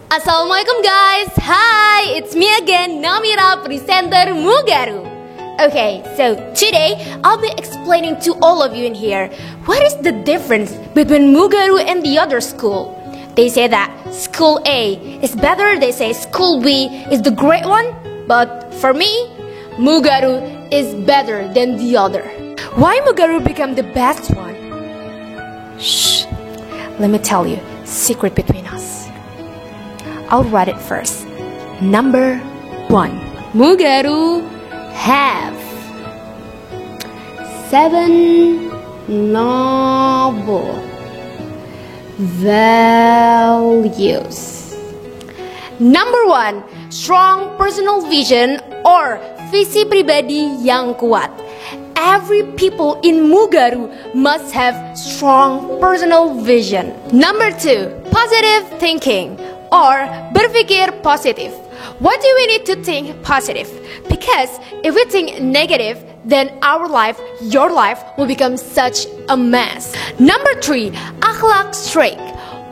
Assalamualaikum guys, hi, it's me again, Namira, presenter Mugaru. Okay, so today I'll be explaining to all of you in here what is the difference between Mugaru and the other school. They say that school A is better, they say school B is the great one, but for me, Mugaru is better than the other. Why Mugaru became the best one? Shh, let me tell you, secret between us. I'll write it first. Number 1. Mugaru have 7 noble values. Number 1. Strong personal vision or visi pribadi yang kuat. Every people in Mugaru must have strong personal vision. Number 2. Positive thinking or berpikir positif. Why do we need to think positive? Because if we think negative, then our life, your life, will become such a mess. Number 3, akhlak straight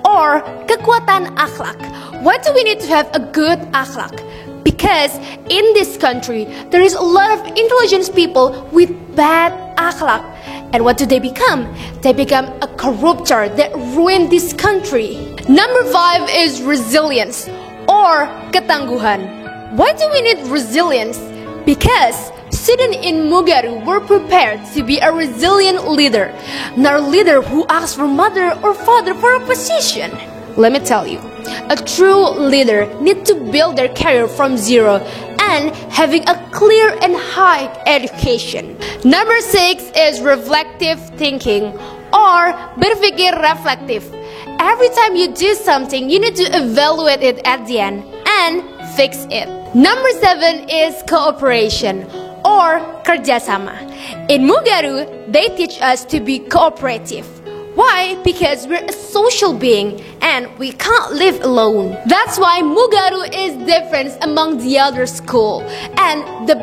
or kekuatan akhlak. Why do we need to have a good akhlak? Because in this country, there is a lot of intelligent people with bad akhlak. And what do they become? They become a corrupter that ruin this country. Number 5 is resilience or ketangguhan. Why do we need resilience? Because students in Mugaru were prepared to be a resilient leader, not a leader who asks for mother or father for a position. Let me tell you, a true leader needs to build their career from zero and having a clear and high education. Number 6 is reflective thinking or berpikir reflektif. Every time you do something, you need to evaluate it at the end and fix it. Number 7 is cooperation or kerjasama. In Mugaru, they teach us to be cooperative. Why? Because we're a social being and we can't live alone. That's why Mugaru is different among the other school and the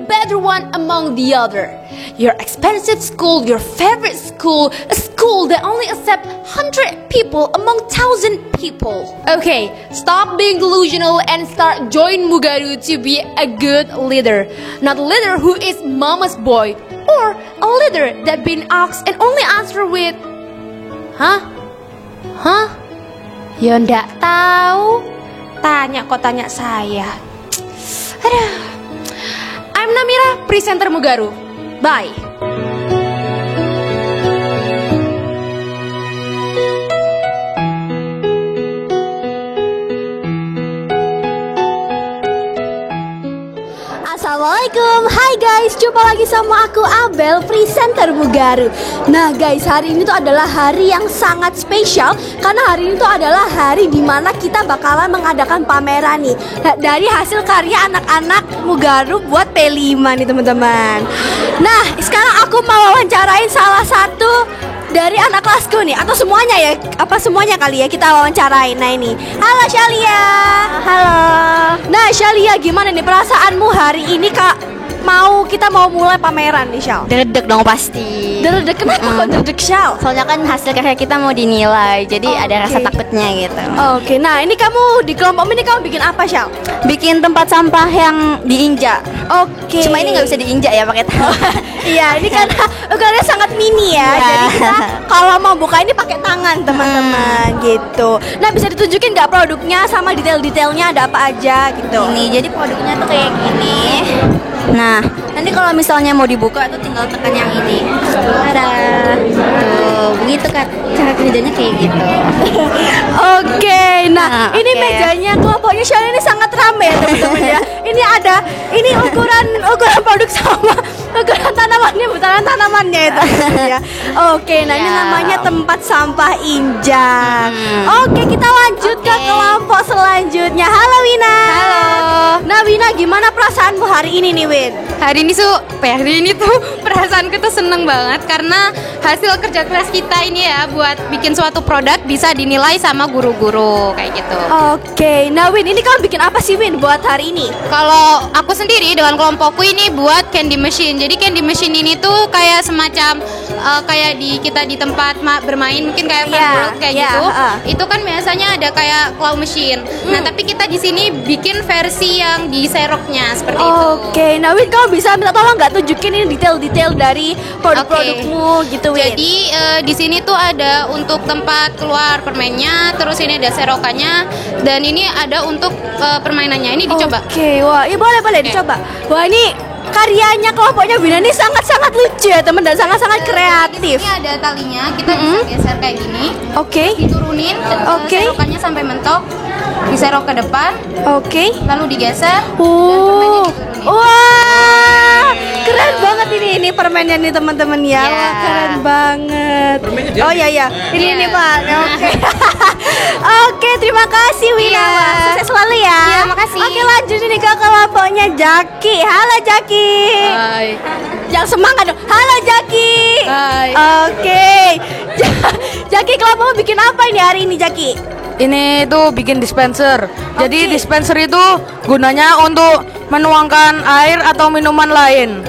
better one among the other. Your expensive school, your favorite school, a school that only accepts 100 people among 1,000 people. Okay, stop being delusional and start join Mugaru to be a good leader. Not a leader who is mama's boy or a leader that been asked and only answer with Hah? Ya ndak tahu. Tanya saya. Aduh. I'm Namira, presenter Mugaru. Bye. Assalamualaikum, hai guys, jumpa lagi sama aku Abel, presenter Mugaru. Nah guys, hari ini tuh adalah hari yang sangat spesial karena hari ini tuh adalah hari dimana kita bakalan mengadakan pameran nih dari hasil karya anak-anak Mugaru buat P5 nih teman-teman. Nah, sekarang aku mau wawancarain salah satu dari anak kelasku nih, atau semuanya ya, apa semuanya kali ya kita wawancarain. Nah ini, halo Shalia. Halo. Nah Shalia, gimana nih perasaanmu hari ini kita mau mulai pameran nih Shal? Deg-deg dong pasti. Deg-deg, kenapa kok deg-deg Shal? Soalnya kan hasil karya kita mau dinilai, jadi ada rasa takutnya gitu. Oke, nah ini kamu di kelompok ini kamu bikin apa Shal? Bikin tempat sampah yang diinjak. Oke. Cuma ini nggak bisa diinjak ya pakai tangan. Iya, ini karena ukurannya sangat mini ya. Jadi kita kalau mau buka ini pakai tangan teman-teman gitu. Nah bisa ditunjukin nggak produknya sama detail-detailnya ada apa aja gitu? Ini jadi produknya tuh kayak gini. Nah, nanti kalau misalnya mau dibuka tuh tinggal tekan yang ini. Ada. Tuh, begitu kan cara kerjanya kayak gitu. Oke, nah ini mejanya kelompoknya Shal ini sangat ramai ya teman-teman ya. Ini ukuran produk sama ukuran tanamannya, bukan tanamannya itu ya. Oke, nah ini namanya tempat sampah injak. Oke, kita lanjut ke kelompok selanjutnya. Halo Wina. Halo. Nah Wina, gimana perasaanmu hari ini nih Win? Hari ini tuh perasaanku tuh seneng banget karena hasil kerja keras kita ini ya buat bikin suatu produk bisa dinilai sama guru-guru kayak gitu. Oke, nah Win, ini kamu bikin apa sih Win buat hari ini? Kalau aku sendiri dengan kelompokku ini buat candy machine. Jadi candy machine ini tuh kayak semacam kayak kita di tempat bermain mungkin kayak Fun Iya, World kayak iya, gitu. heeh. Itu kan biasanya ada kayak claw machine. Nah, tapi kita di sini bikin versi yang di seroknya seperti itu. Oke, nah Win, kamu bisa minta tolong nggak tunjukin ini detail-detail dari produk-produkmu gitu, Win? Jadi di sini tuh ada untuk tempat keluar permennya, terus ini ada serokannya, dan ini ada untuk permainannya. Ini dicoba. Oke, wah, iya boleh dicoba. Wah, ini karyanya kelompoknya Wina ini sangat-sangat lucu ya teman, dan sangat-sangat kreatif. Ini ada talinya, kita bisa geser kayak gini. Oke, Diturunin, Oke. serokannya sampai mentok, diserok ke depan, oke. lalu digeser, dan permennya Oh, diturunin. wah, keren banget ini permennya nih teman-teman ya. Ya. Wah, keren banget. Oh ya ya, ini Pak. Oke, oke, terima kasih Wina. Iya. Wah, sukses selalu ya. Iya, makasih. Oke, lanjut ini ke kelompoknya Jaki. Halo Jaki. Hai. Yang semangat dong. Halo Jaki. Hai. Oke. Jaki, kelompokmu bikin apa ini hari ini Jaki? Ini tuh bikin dispenser. Jadi Oke. dispenser itu gunanya untuk menuangkan air atau minuman lain.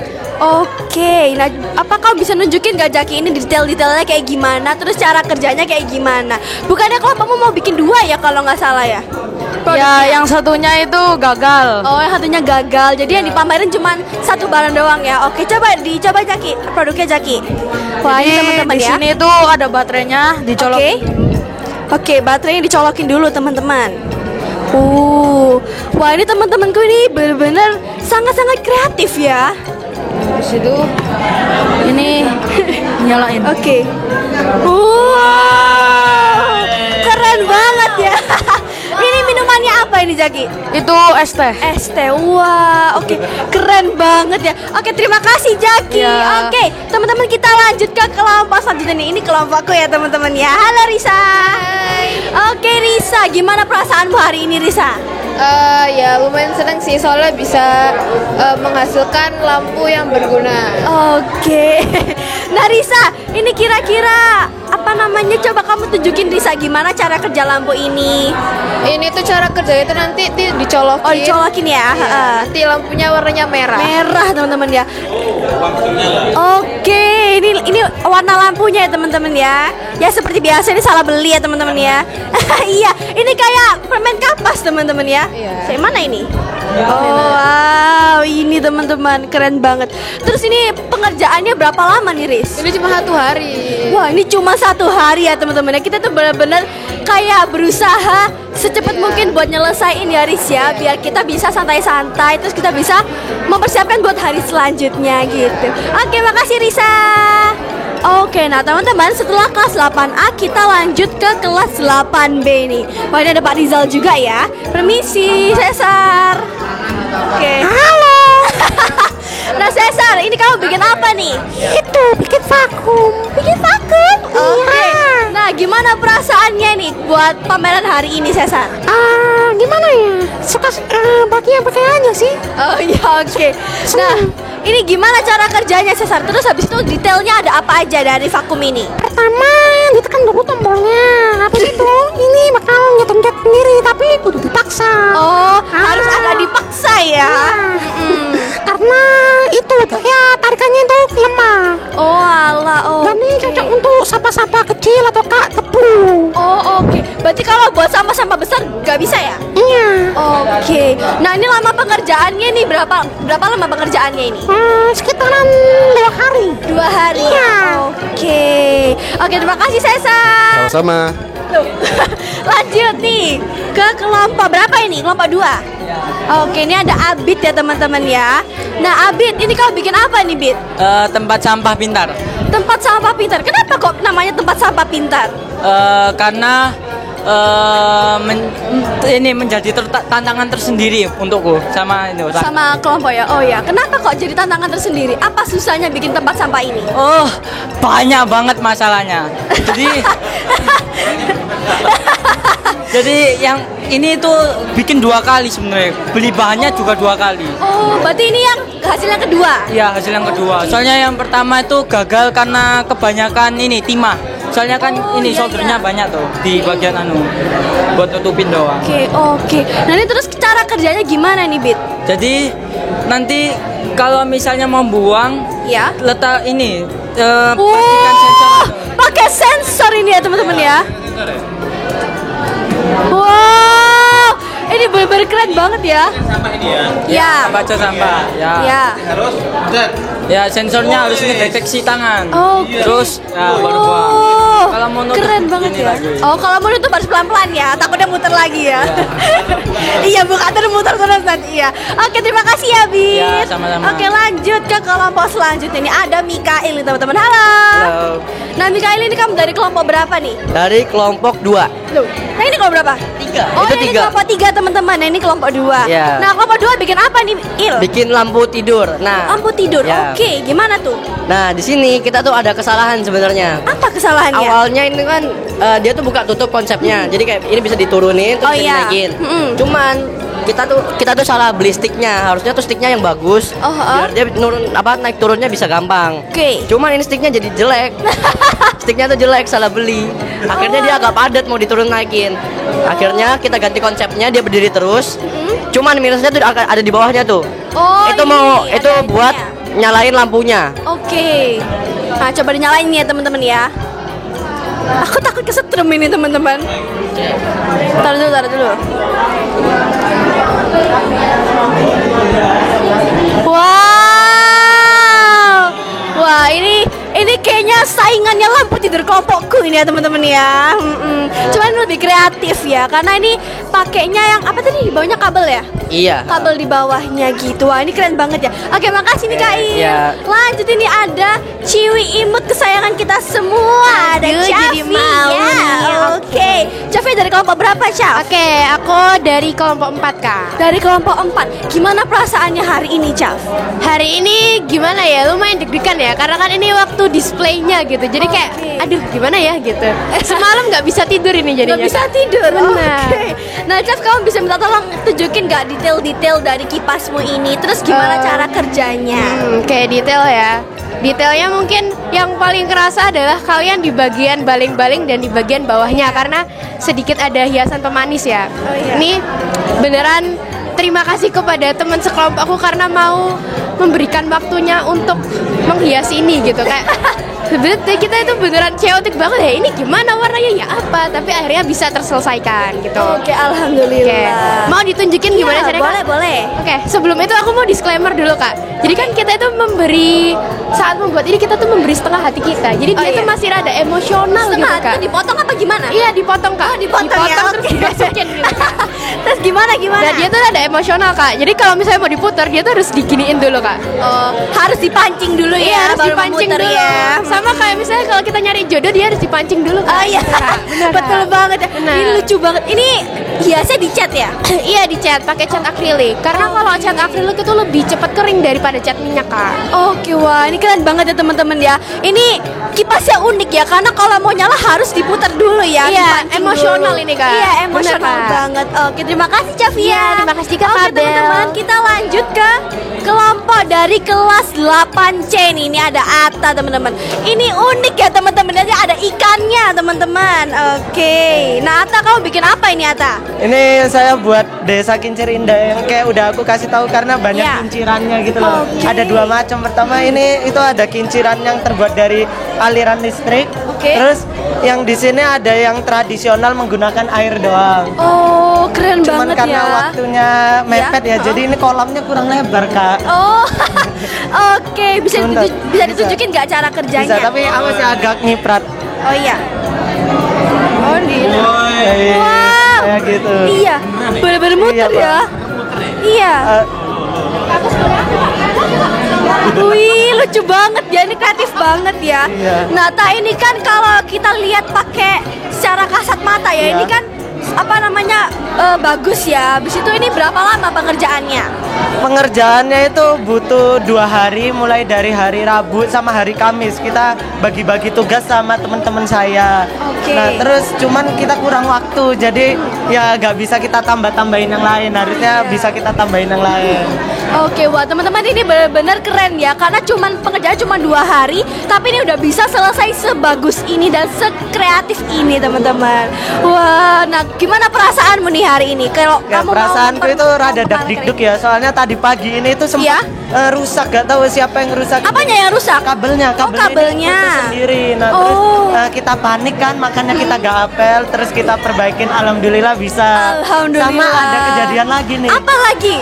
Oke, nah apa kau bisa nunjukin gak Jaki ini detail-detailnya kayak gimana, terus cara kerjanya kayak gimana? Bukannya kelompokmu mau bikin 2 ya kalau nggak salah ya? Ya, yang satunya itu gagal. Oh, yang satunya gagal. Jadi yang dipamerin cuma 1 barang doang ya. Oke, dicoba Jaki, produknya Jaki. Wah, ini Jadi teman-teman di ya. sini tuh ada baterainya, dicolok. Oke. Oke, baterainya dicolokin dulu teman-teman. Wah, ini teman-temanku ini benar-benar sangat-sangat kreatif ya. Di situ ini nyalain. Oke. Wow, keren banget ya. Ini minumannya apa ini Jaki? Itu es teh. Es teh. Wah, oke, keren banget ya. Oke, terima kasih Jaki. Ya. Oke, teman-teman, kita lanjut ke kelompok selanjutnya nih. Ini kelompokku ya teman-teman ya. Halo Risa. Oke Risa, gimana perasaanmu hari ini Risa? Ya lumayan senang sih soalnya bisa menghasilkan lampu yang berguna. Oke. Nah Risa, ini kira-kira apa namanya? Coba kamu tunjukin Risa gimana cara kerja lampu ini. Ini tuh cara kerjanya itu nanti dicolokin. Oh, dicolokin ya. Heeh. Nanti lampunya warnanya merah. Merah teman-teman ya. Oke, ini warna lampunya ya teman-teman ya. Ya seperti biasa ini salah beli ya teman-teman ya. Iya, ini kayak permen kapas teman-teman ya. Iya. Saya mana ini? Oh wow, ini teman-teman keren banget. Terus ini pengerjaannya berapa lama nih Riz? Ini cuma 1 hari. Wah, ini cuma 1 hari ya teman-teman. Kita tuh benar-benar kayak berusaha secepat mungkin buat nyelesain ya Riz ya, biar kita bisa santai-santai, terus kita bisa mempersiapkan buat hari selanjutnya gitu. Oke, makasih Risa. Oke, nah teman-teman, setelah kelas 8A kita lanjut ke kelas 8B nih. Wah, ini ada Pak Rizal juga ya. Permisi, Cesar. Oke. Halo. Nah, Cesar, ini kamu bikin apa nih? Itu, bikin vakum. Bikin vakum? Oke. Nah, gimana perasaannya nih buat pameran hari ini, Cesar? Gimana ya? Suka pakai yang pakai aja sih. Oh iya, oke. Nah, ini gimana cara kerjanya, Cesar? Terus habis itu detailnya ada apa aja dari vakum ini? Pertama ditekan dulu tombolnya, habis itu ini bakal nyetem-nyetem sendiri tapi kudu dipaksa. Oh, harus agak dipaksa ya. Karena itu ya tarikannya itu lemah. Oh alah, oh. Dan ini cocok untuk sampah-sampah kecil atau kak tebu. Oh oke. Berarti kalau buat sampah-sampah besar nggak bisa ya? Iya. Oke. Nah ini lama pengerjaannya nih berapa lama pengerjaannya ini? Sekitaran 2 hari. 2 hari. Iya. Oke. Oke, terima kasih Cesar. Sama-sama. Tuh. Lanjut nih ke kelompok berapa ini? Kelompok 2. Oke, ini ada Abid ya teman-teman ya. Nah Abid, ini kau bikin apa nih Bid? Tempat sampah pintar. Tempat sampah pintar. Kenapa kok namanya tempat sampah pintar? Karena ini menjadi tantangan tersendiri untukku sama ini. Sama kelompok ya. Oh ya, kenapa kok jadi tantangan tersendiri? Apa susahnya bikin tempat sampah ini? Oh, banyak banget masalahnya. Jadi yang ini tuh bikin 2 kali sebenarnya. Beli bahannya juga 2 kali. Oh, berarti ini yang hasilnya kedua. Iya, hasil yang kedua. Soalnya yang pertama itu gagal karena kebanyakan ini timah. Soalnya kan ini soldernya banyak tuh di bagian buat tutupin doang. Oke. Nah ini terus cara kerjanya gimana nih, Bit? Jadi nanti kalau misalnya mau buang, Ya. letak ini pastikan sensor. Pakai sensor ini ya teman-teman ya. Wow, ini benar-benar keren banget ya. Ya. Baca sampah. Ya. Ya. Ya, sensornya harus ngedeteksi tangan. Oke. Terus ya baru buang. Oh, Kalau mau nutup keren banget gini ya. lagi. Oh, kalau mau nutup harus pelan-pelan ya. Takutnya muter lagi ya. Iya, bukan terus muter terus nanti. Iya. Oke, terima kasih ya, Bin. Ya, sama-sama. Oke, lanjut ke kelompok selanjutnya. Ini ada Mikael nih, teman-teman. Halo. Halo. Nah, Mikael ini kamu dari kelompok berapa nih? Dari kelompok 2. Loh, nah ini kelompok berapa? 3. Oh, Itu ini 3. kelompok 3 teman-teman. Nah, ini kelompok 2. Iya. Nah, kelompok 2 bikin apa nih, Il? Bikin lampu tidur. Nah, Lampu tidur. Ya. Oke, gimana tuh? Nah, di sini kita tuh ada kesalahan sebenarnya. Apa kesalahannya? Awalnya ini kan dia tuh buka tutup konsepnya. Jadi kayak ini bisa diturunin terus Oh, bisa iya. dinaikin. Mm-mm. Cuman kita tuh salah beli sticknya. Harusnya tuh sticknya yang bagus. Oh, biar dia naik turunnya bisa gampang. Oke. Cuman ini sticknya jadi jelek. Sticknya tuh jelek, salah beli. Akhirnya dia agak padat mau diturun naikin. Akhirnya kita ganti konsepnya, dia berdiri terus. Cuman minusnya tuh ada di bawahnya tuh. Oh, itu ini itu ada buat ininya. nyalain lampunya. Oke. Nah, coba dinyalain ya teman-teman ya. Aku takut kesetrum ini teman-teman. Taruh dulu. Wow. Wah, ini kayaknya saingannya lampu tidur kelompokku ini ya teman-teman ya. Cuman lebih kreatif ya, karena ini pakainya yang apa tadi, di bawahnya kabel ya? Iya. Kabel di bawahnya gitu. Wah, ini keren banget ya. Oke, makasih nih Kak Il. Iya. Lanjut, ini ada Ciwi imut kesayangan kita semua. Ada Aduh, jadi Cafi mau ya. nih. Oke. Cafi dari kelompok berapa, Caf? Oke, aku dari kelompok 4 Kak. Dari kelompok 4. Gimana perasaannya hari ini, Caf? Hari ini gimana ya, lumayan deg-degan ya, karena kan ini waktu displaynya gitu, jadi kayak aduh gimana ya gitu. Semalam nggak bisa tidur ini jadinya. Nggak bisa tidur. Benar. Oke. Nah, Caf, kamu bisa minta tolong tunjukin nggak detail-detail dari kipasmu ini? Terus gimana cara kerjanya? Kayak detail ya. Detailnya mungkin yang paling kerasa adalah kalian di bagian baling-baling dan di bagian bawahnya, karena sedikit ada hiasan pemanis ya. Ini beneran terima kasih kepada teman sekelompokku karena mau memberikan waktunya untuk menghias ini gitu. Kayak sebenarnya kita itu beneran chaotic banget ya, ini gimana warnanya ya apa, tapi akhirnya bisa terselesaikan gitu. Oke, alhamdulillah. Mau ditunjukin gimana Iya, caranya? Kak? boleh. Oke, sebelum itu aku mau disclaimer dulu Kak. Jadi kan kita itu memberi, saat membuat ini kita tuh memberi setengah hati kita. Jadi dia tuh masih rada emosional gitu Setengah Kak. hati dipotong apa gimana? Iya dipotong Kak. Dipotong ya, terus oke. dimasukin gitu Kak. Terus gimana? Nah dia tuh ada emosional Kak. Jadi kalau misalnya mau diputar dia tuh harus diginiin dulu Kak. Oh, harus dipancing dulu Iya ya, harus baru dipancing memutar dulu. ya. Sama kayak misalnya kalau kita nyari jodoh dia harus dipancing dulu Kak. Oh iya, Gitu, Kak. Benar, betul Kak. banget ya. Benar. Ini lucu banget. Ini hiasnya dicat ya? Iya dicat pakai cat akrilik. Karena kalau cat akrilik itu lebih cepat kering daripada cat minyak Kak. Oke, wah ini keren banget ya teman-teman ya. Ini kipasnya unik ya, karena kalau mau nyala harus diputar dulu ya. Iya, dipancing emosional dulu. ini, Kak. Iya, Benar, emosional Kak. banget. Oke, terima kasih Cavia. Iya, terima kasih juga, Oke Kak Bel. teman-teman, kita lanjut ke kelompok dari kelas 8C nih. Ini ada Ata teman-teman. Ini unik ya teman-teman. Jadi ada ikannya teman-teman. Oke. Nah Ata, kamu bikin apa ini Ata? Ini saya buat desa kincir indah yang kayak udah aku kasih tahu karena banyak Ya. kincirannya gitu loh. Oke. Ada 2 macam. Pertama ini itu ada kinciran yang terbuat dari aliran listrik. Oke. Terus yang di sini ada yang tradisional menggunakan air doang. Oh, keren Cuman banget karena ya. waktunya mepet ya, jadi ini kolamnya kurang lebar kak. Oh, oke. Bisa Sebentar. bisa ditunjukin nggak cara kerjanya? Bisa, tapi aku masih agak ngiprat. Oh iya. Oh gitu. Wow. Kayak gitu. Iya, bener-bener muter Iya, ya. Iya. Eh, Wih, lucu banget ya, ini kreatif banget ya. Iya. Nah, ini kan kalau kita lihat pakai secara kasat mata ya, Iya. ini kan apa namanya bagus ya. Habis itu ini berapa lama pengerjaannya? Pengerjaannya itu butuh 2 hari, mulai dari hari Rabu sama hari Kamis. Kita bagi-bagi tugas sama teman-teman saya. Oke. Nah terus cuman kita kurang waktu, jadi ya nggak bisa kita tambah-tambahin yang lain. Harusnya bisa kita tambahin yang lain. Oke, wah teman-teman ini benar-benar keren ya, karena pengerjaan cuma 2 hari, tapi ini udah bisa selesai sebagus ini dan sekreatif ini teman-teman. Wah, nah gimana perasaanmu nih hari ini? Kalau Ya, kamu perasaanku itu rada deg-deg ya, soalnya tadi pagi ini itu sempat rusak, gak tahu siapa yang rusak. Apanya yang rusak? Kabelnya, kabelnya. Ini sendiri. Nah, terus kita panik kan, makanya kita gak apel, terus kita perbaikin, alhamdulillah bisa. Alhamdulillah. Sama ada kejadian lagi nih. Apa lagi?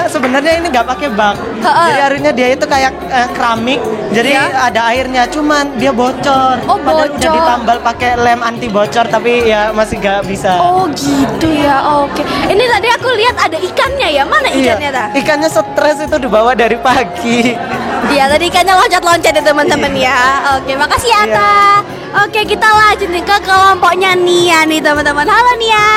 Sebenarnya ini nggak pakai bak. Jadi airnya dia itu kayak keramik, jadi ada airnya, cuman dia bocor. Padahal udah ditambal pakai lem anti bocor, tapi ya masih gak bisa. Oh gitu ya, oke. Ini tadi aku lihat ada ikannya ya, mana ikannya ta? Ikannya stres itu dibawa dari pagi. Iya, tadi ikannya loncat-loncat ya teman-teman ya. Oke, makasih ya Ta. Oke, kita lanjut nih ke kelompoknya Nia nih teman-teman. Halo Nia.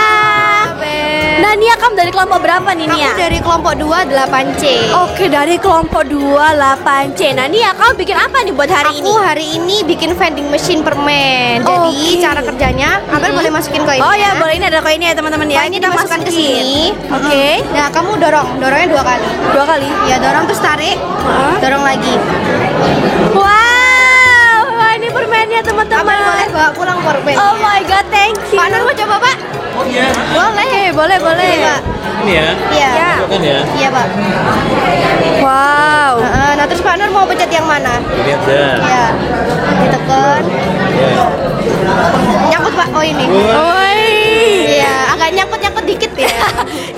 Nah Nia, kamu dari kelompok berapa nih Nia? Aku dari kelompok 2 8C. Oke, dari kelompok 2 8C. Nah Nia, kamu bikin apa nih buat hari ini? Aku hari ini bikin vending machine permen. Jadi cara kerjanya, Abel boleh masukin koinnya. Oh ya, boleh, ini ada koinnya ya teman-teman ya. Ini dimasukkan ke sini. Oke. Nah, kamu dorongnya 2 kali. 2 kali? Ya, dorong terus tarik. Dorong lagi. Wow, wah ini permennya teman-teman. Abel boleh bawa pulang permennya. Oh my god, thank you. Pak Nur mau coba, Pak? Boleh. Pak. Ini ya? Iya. Kan ya? Iya, Pak. Wow. Nah, terus Pak Nur mau pencet yang mana? Lihat dah. Iya. Ditekan. Nyangkut, Pak. Oh, ini. Iya, agak nyangkut dikit ya.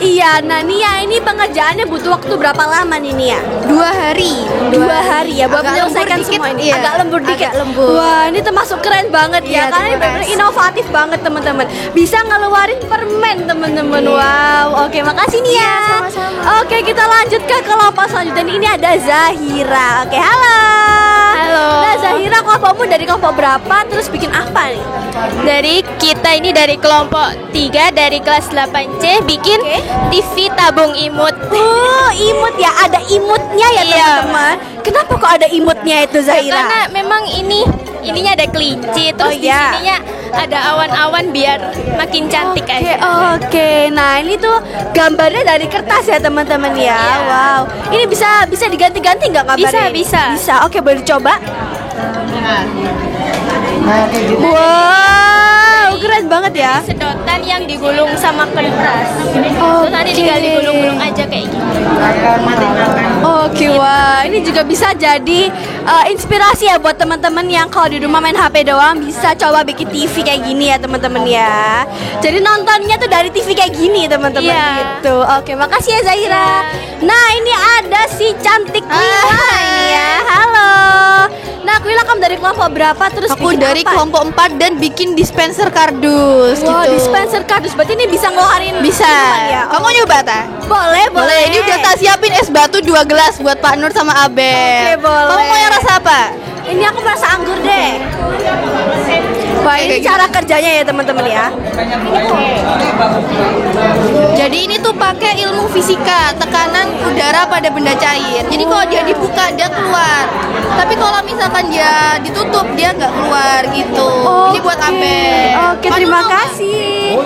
Iya, nah Nia, ini pengerjaannya butuh waktu berapa lama nih Nia? 2 hari. 2 hari ya buat Agak menyelesaikan lembur dikit, semua ini. iya. Agak lembur dikit. Agak lembur. Wah, ini termasuk keren banget ya, Iya, karena ini terima benar-benar kasih. inovatif banget teman-teman. Bisa ngeluarin permen teman-teman. Wow, oke, makasih Nia. Iya, sama-sama. Oke, kita lanjut ke kelompok selanjutnya. Ini ada Zahira. Oke, halo. Halo. Nah, Zahira, kelompokmu dari kelompok berapa? Terus bikin apa nih? Dari kita ini dari kelompok 3 dari kelas 8C bikin TV tabung imut. Oh, imut ya, ada imutnya ya teman-teman. Kenapa kok ada imutnya itu Zahira? Karena memang ininya ada kelinci, terus di iya. sininya ada awan-awan biar makin cantik aja. Oke. Nah, ini tuh gambarnya dari kertas ya teman-teman ya. Wow. Ini bisa diganti-ganti nggak gambarnya? Bisa. Oke, boleh dicoba. Wow, keren banget ya. Sedotan yang digulung sama kertas. Terus nanti tinggal digulung-gulung aja kayak gini. Oke, wah, ini juga bisa jadi inspirasi ya buat teman-teman yang kalau di rumah main HP doang bisa coba bikin TV kayak gini ya teman-teman ya. Jadi nontonnya tuh dari TV kayak gini teman-teman gitu. Oke, makasih ya Zahira. Nah, ini ada si cantik Wila ini ya. Halo. Nah, Wila, kamu dari kelompok berapa? Terus Aku bikin dari apa? kelompok 4 dan bikin dispenser kardus Wah, gitu. dispenser kardus. Berarti ini bisa ngeluarin Bisa. minuman ya? Kamu nyoba ta? Boleh. Ini udah tak siapin es batu 2 gelas buat Pak Nur sama Abel. Oke, boleh. Kamu mau yang rasa apa? Ini aku merasa anggur deh. Wah, ini cara kerjanya ya teman-teman ya. Jadi ini tuh pakai ilmu fisika, tekanan udara pada benda cair. Jadi kalau dia dibuka dia keluar. Tapi kalau misalkan dia ditutup dia nggak keluar gitu. Ini buat Abel. Oke, terima kasih.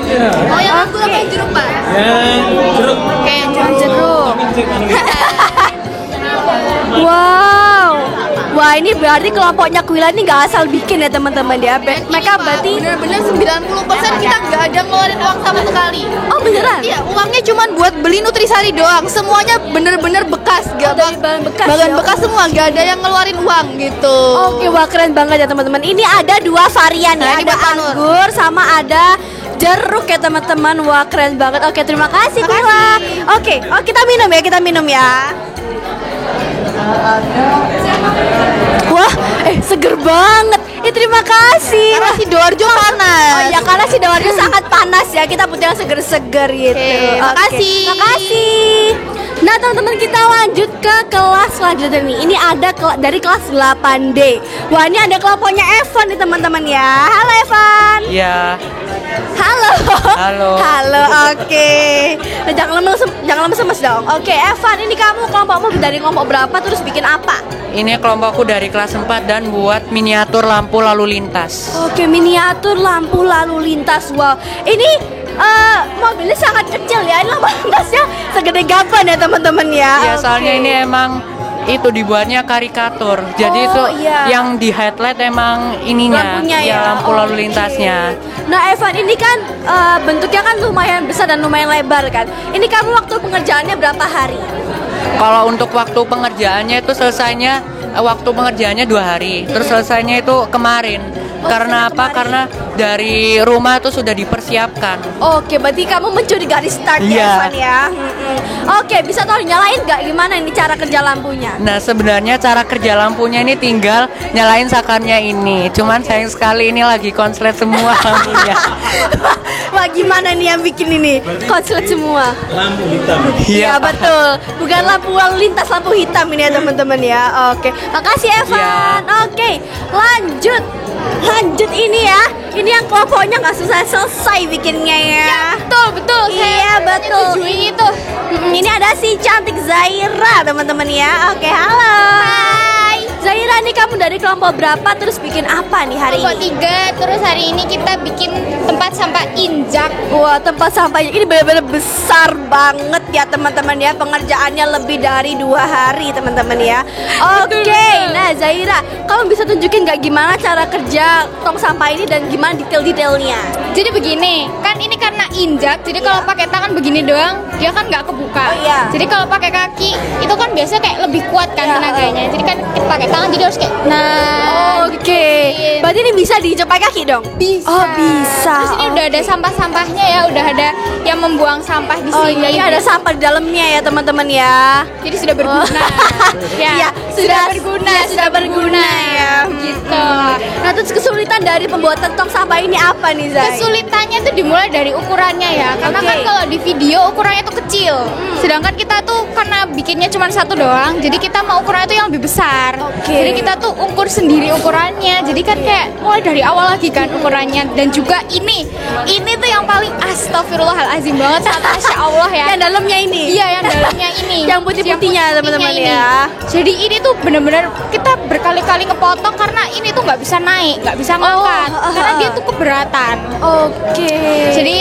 Oh, yang aku apa yang jeruk, Pak? Jeruk. Oke, yang jeruk. Wah, ini berarti kelompoknya Kwila ini nggak asal bikin ya teman-teman ya. Mereka berarti bener-bener 90% kita nggak ada ngeluarin uang sama sekali. Oh, beneran? Iya, uangnya cuma buat beli Nutrisari doang. Semuanya bener-bener bekas, dari bahan bekas. bahan ya? bekas semua, nggak ada yang ngeluarin uang gitu. Oke, wah keren banget ya teman-teman. Ini ada 2 varian ya. Nah, ini Ada buat Pak Nur. anggur sama ada jeruk ya teman-teman. Wah, keren banget. Oke, terima kasih Kwila. Oke, kita minum ya. Wah, seger banget. Terima kasih. Karena Sidoarjo panas. Oh iya, karena Sidoarjo sangat panas ya. Kita butuh yang seger-seger gitu. Oke, makasih. Makasih. Nah, teman-teman, kita lanjut ke kelas selanjutnya nih. Ini ada dari kelas 8D. Wah, ini ada kelompoknya Evan nih teman-teman ya. Halo Evan. Iya. Halo. Halo. Oke. Nah, jangan lemes dong. Oke, Evan, ini kamu kelompokmu dari kelompok berapa? Terus bikin apa? Ini kelompokku dari kelas 4 dan buat miniatur lampu lalu lintas. Oke, miniatur lampu lalu lintas. Wow, ini mobilnya sangat kecil ya. Ini lampu lintasnya segede gaban ya teman-teman ya. Iya, soalnya Oke. ini emang itu dibuatnya karikatur. Jadi Oh, itu iya. yang di highlight emang ininya, Lampunya ya. lampu lalu Oke. lintasnya. Nah Evan, ini kan bentuknya kan lumayan besar dan lumayan lebar kan. Ini kamu waktu pengerjaannya berapa hari? Kalau untuk waktu pengerjaannya itu selesainya waktu pengerjaannya 2 hari. Terus selesainya itu kemarin. Karena apa? Karena dari rumah tuh sudah dipersiapkan. Oke, berarti kamu mencuri garis start Iya. ya Evan ya. Oke, bisa tolong nyalain nggak gimana ini cara kerja lampunya? Nah sebenarnya cara kerja lampunya ini tinggal nyalain sakarnya ini. Cuman sayang sekali ini lagi konslet semua lampunya. Wah, gimana nih yang bikin ini? Konslet semua. Lampu hitam. Iya betul, bukan lampu lalu lintas, lampu hitam ini ya teman-teman ya. Oke, makasih Evan. Oke, lanjut ini ya. Ini yang kelompoknya nggak selesai bikinnya ya. Betul. Iya betul. Setuju ini tuh. Ini ada si cantik Zaira teman-teman ya. Oke, halo. Hai. Zaira, nih kamu dari kelompok berapa? Terus bikin apa nih hari Kelompok ini? 3, terus hari ini kita bikin tempat sampah injak. Wah, tempat sampahnya ini benar-benar besar banget ya teman-teman ya. Pengerjaannya lebih dari 2 hari teman-teman ya. Oke, nah Zaira, kamu bisa tunjukin nggak gimana cara kerja tong sampah ini dan gimana detail-detailnya? Jadi begini, kan ini karena injak, jadi kalau pakai tangan begini doang, dia kan nggak kebuka. Oh, iya. Jadi kalau pakai kaki, itu kan biasanya kayak lebih kuat kan tenaganya. Jadi kan kita pakai tangan, jadi harus kayak Oke, berarti ini bisa diinjak pakai kaki dong? Bisa. Oh, bisa. Terus ini udah ada sampah-sampahnya ya, udah ada yang membuang sampah di Oh sini. iya, ini ada sampah di dalamnya ya teman-teman ya. Jadi sudah berguna. Iya, sudah berguna ya. Gitu. Nah, terus kesulitan dari pembuatan tong sampah ini apa nih, Zai? Kesulitannya tuh dimulai dari ukurannya ya, karena Oke. kan kalau di video ukurannya tuh kecil. Sedangkan kita tuh karena bikinnya cuma satu doang, jadi kita mau ukurannya tuh yang lebih besar. Oke. Jadi kita tuh ukur sendiri ukurannya. Jadi kan kayak mulai dari awal lagi kan ukurannya. Dan juga ini tuh yang paling astagfirullahalazim banget, Masya Allah ya. Yang dalamnya ini. Iya, yang dalamnya ini. Yang putih-putihnya, teman-teman ini. ya. Jadi ini tuh bener-bener kita berkali-kali ngepotong karena ini tuh nggak bisa naik, nggak bisa ngangkat, karena dia tuh keberatan. Oke. Jadi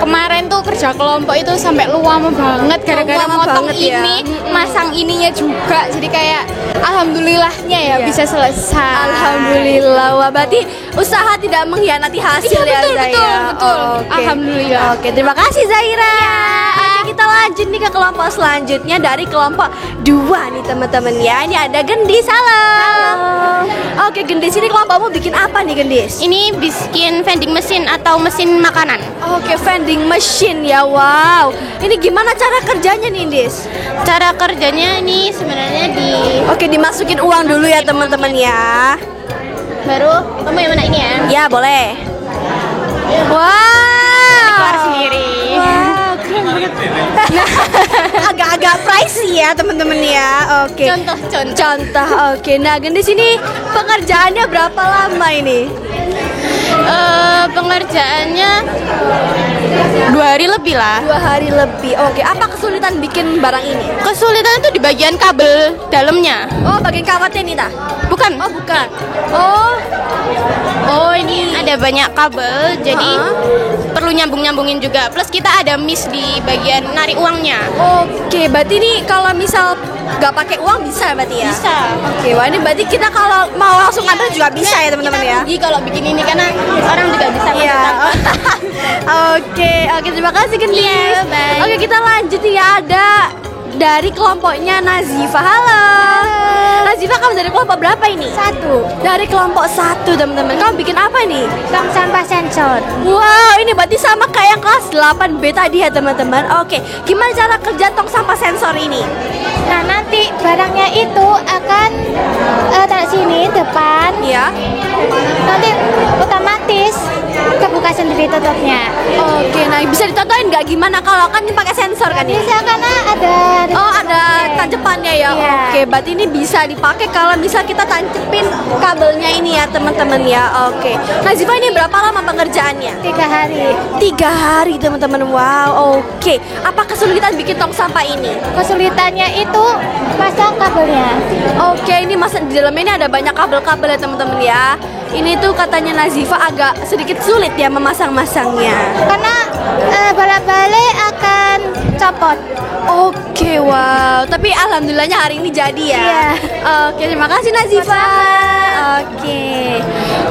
kemarin tuh kerja kelompok itu sampai luam banget gara-gara Lama motong banget ya. ini, masang ininya juga. Jadi kayak alhamdulillahnya ya bisa selesai. Alhamdulillah. Wah, berarti usaha tidak mengkhianati hasil Iya, ya, betul, Zai. betul, ya? betul. Oke. Alhamdulillah. Oke, terima kasih Zaira. Oke, kita lanjut nih ke kelompok selanjutnya dari kelompok 2 nih teman-teman ya. Ini ada Gendis. Halo. Oke, Gendis, ini kelompokmu bikin apa nih, Gendis? Ini bikin vending mesin atau mesin makanan. Oke, vending machine ya. Wow. Ini gimana cara kerjanya nih, Gendis? Cara kerjanya ini sebenarnya Oke, dimasukin uang dulu ya teman-teman ya. baru kamu yang mana ini ya? Ya, boleh. Wow. Keluar sendiri. Wow, keren banget. Agak-agak pricey ya teman-teman ya. Oke. Contoh. Oke. Nah, Gendis, ini pengerjaannya berapa lama ini? Pengerjaannya 2 hari lebih lah. 2 hari lebih. Oke. Apa kesulitan bikin barang ini? Kesulitan itu di bagian kabel dalamnya. Oh, bagian kawatnya nih, tah? Bukan. Oh, bukan. Oh, ini ada banyak kabel, jadi perlu nyambungin juga. Plus kita ada miss di bagian narik uangnya. Oke, berarti ini kalau misal nggak pakai uang bisa berarti ya? Bisa. Oke, wah ini berarti kita kalau mau langsung ngambil juga bisa ya teman-teman ya? Rugi kalau bikin ini karena orang juga bisa Iya. Oke, terima kasih Gendis. Iya, bye. Oke, kita lanjut ya, ada dari kelompoknya Nazifa. Halo. Nazifa, kamu dari kelompok berapa ini? 1. Dari kelompok 1 teman-teman. Kamu bikin apa nih? Tong sampah sensor. Wow, ini berarti sama kayak yang kelas 8B tadi ya teman-teman. Oke, gimana cara kerja tong sampah sensor ini? Nah, nanti barangnya itu akan taruh sini depan. Ya. Nanti otomatis kebuka sendiri tutupnya. Oke, nah bisa ditontonin nggak gimana kalau kan ini pakai sensor kan ya? Bisa karena ada Oh, ada tancepannya ya. Iya. Oke, berarti ini bisa dipakai kalau misal kita tancepin kabelnya ini ya, teman-teman ya. Oke. Nazifa, ini berapa lama pengerjaannya? 3 hari. 3 hari, teman-teman. Wow, oke. Apa kesulitan bikin tong sampah ini? Kesulitannya itu pasang kabelnya. Oke, ini di dalamnya ini ada banyak kabel-kabel ya, teman-teman ya. Ini tuh katanya Nazifa agak sedikit sulit ya memasang-masangnya. Karena balik-balik akan copot. tapi alhamdulillahnya hari ini jadi ya. Iya. Oke, terima kasih Nazifa. Oke.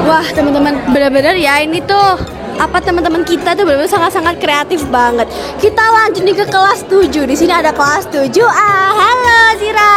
Wah, teman-teman, benar-benar ya ini tuh apa teman-teman kita tuh benar-benar sangat-sangat kreatif banget. Kita lanjut nih ke kelas 7. Di sini ada kelas 7A. Halo Zira.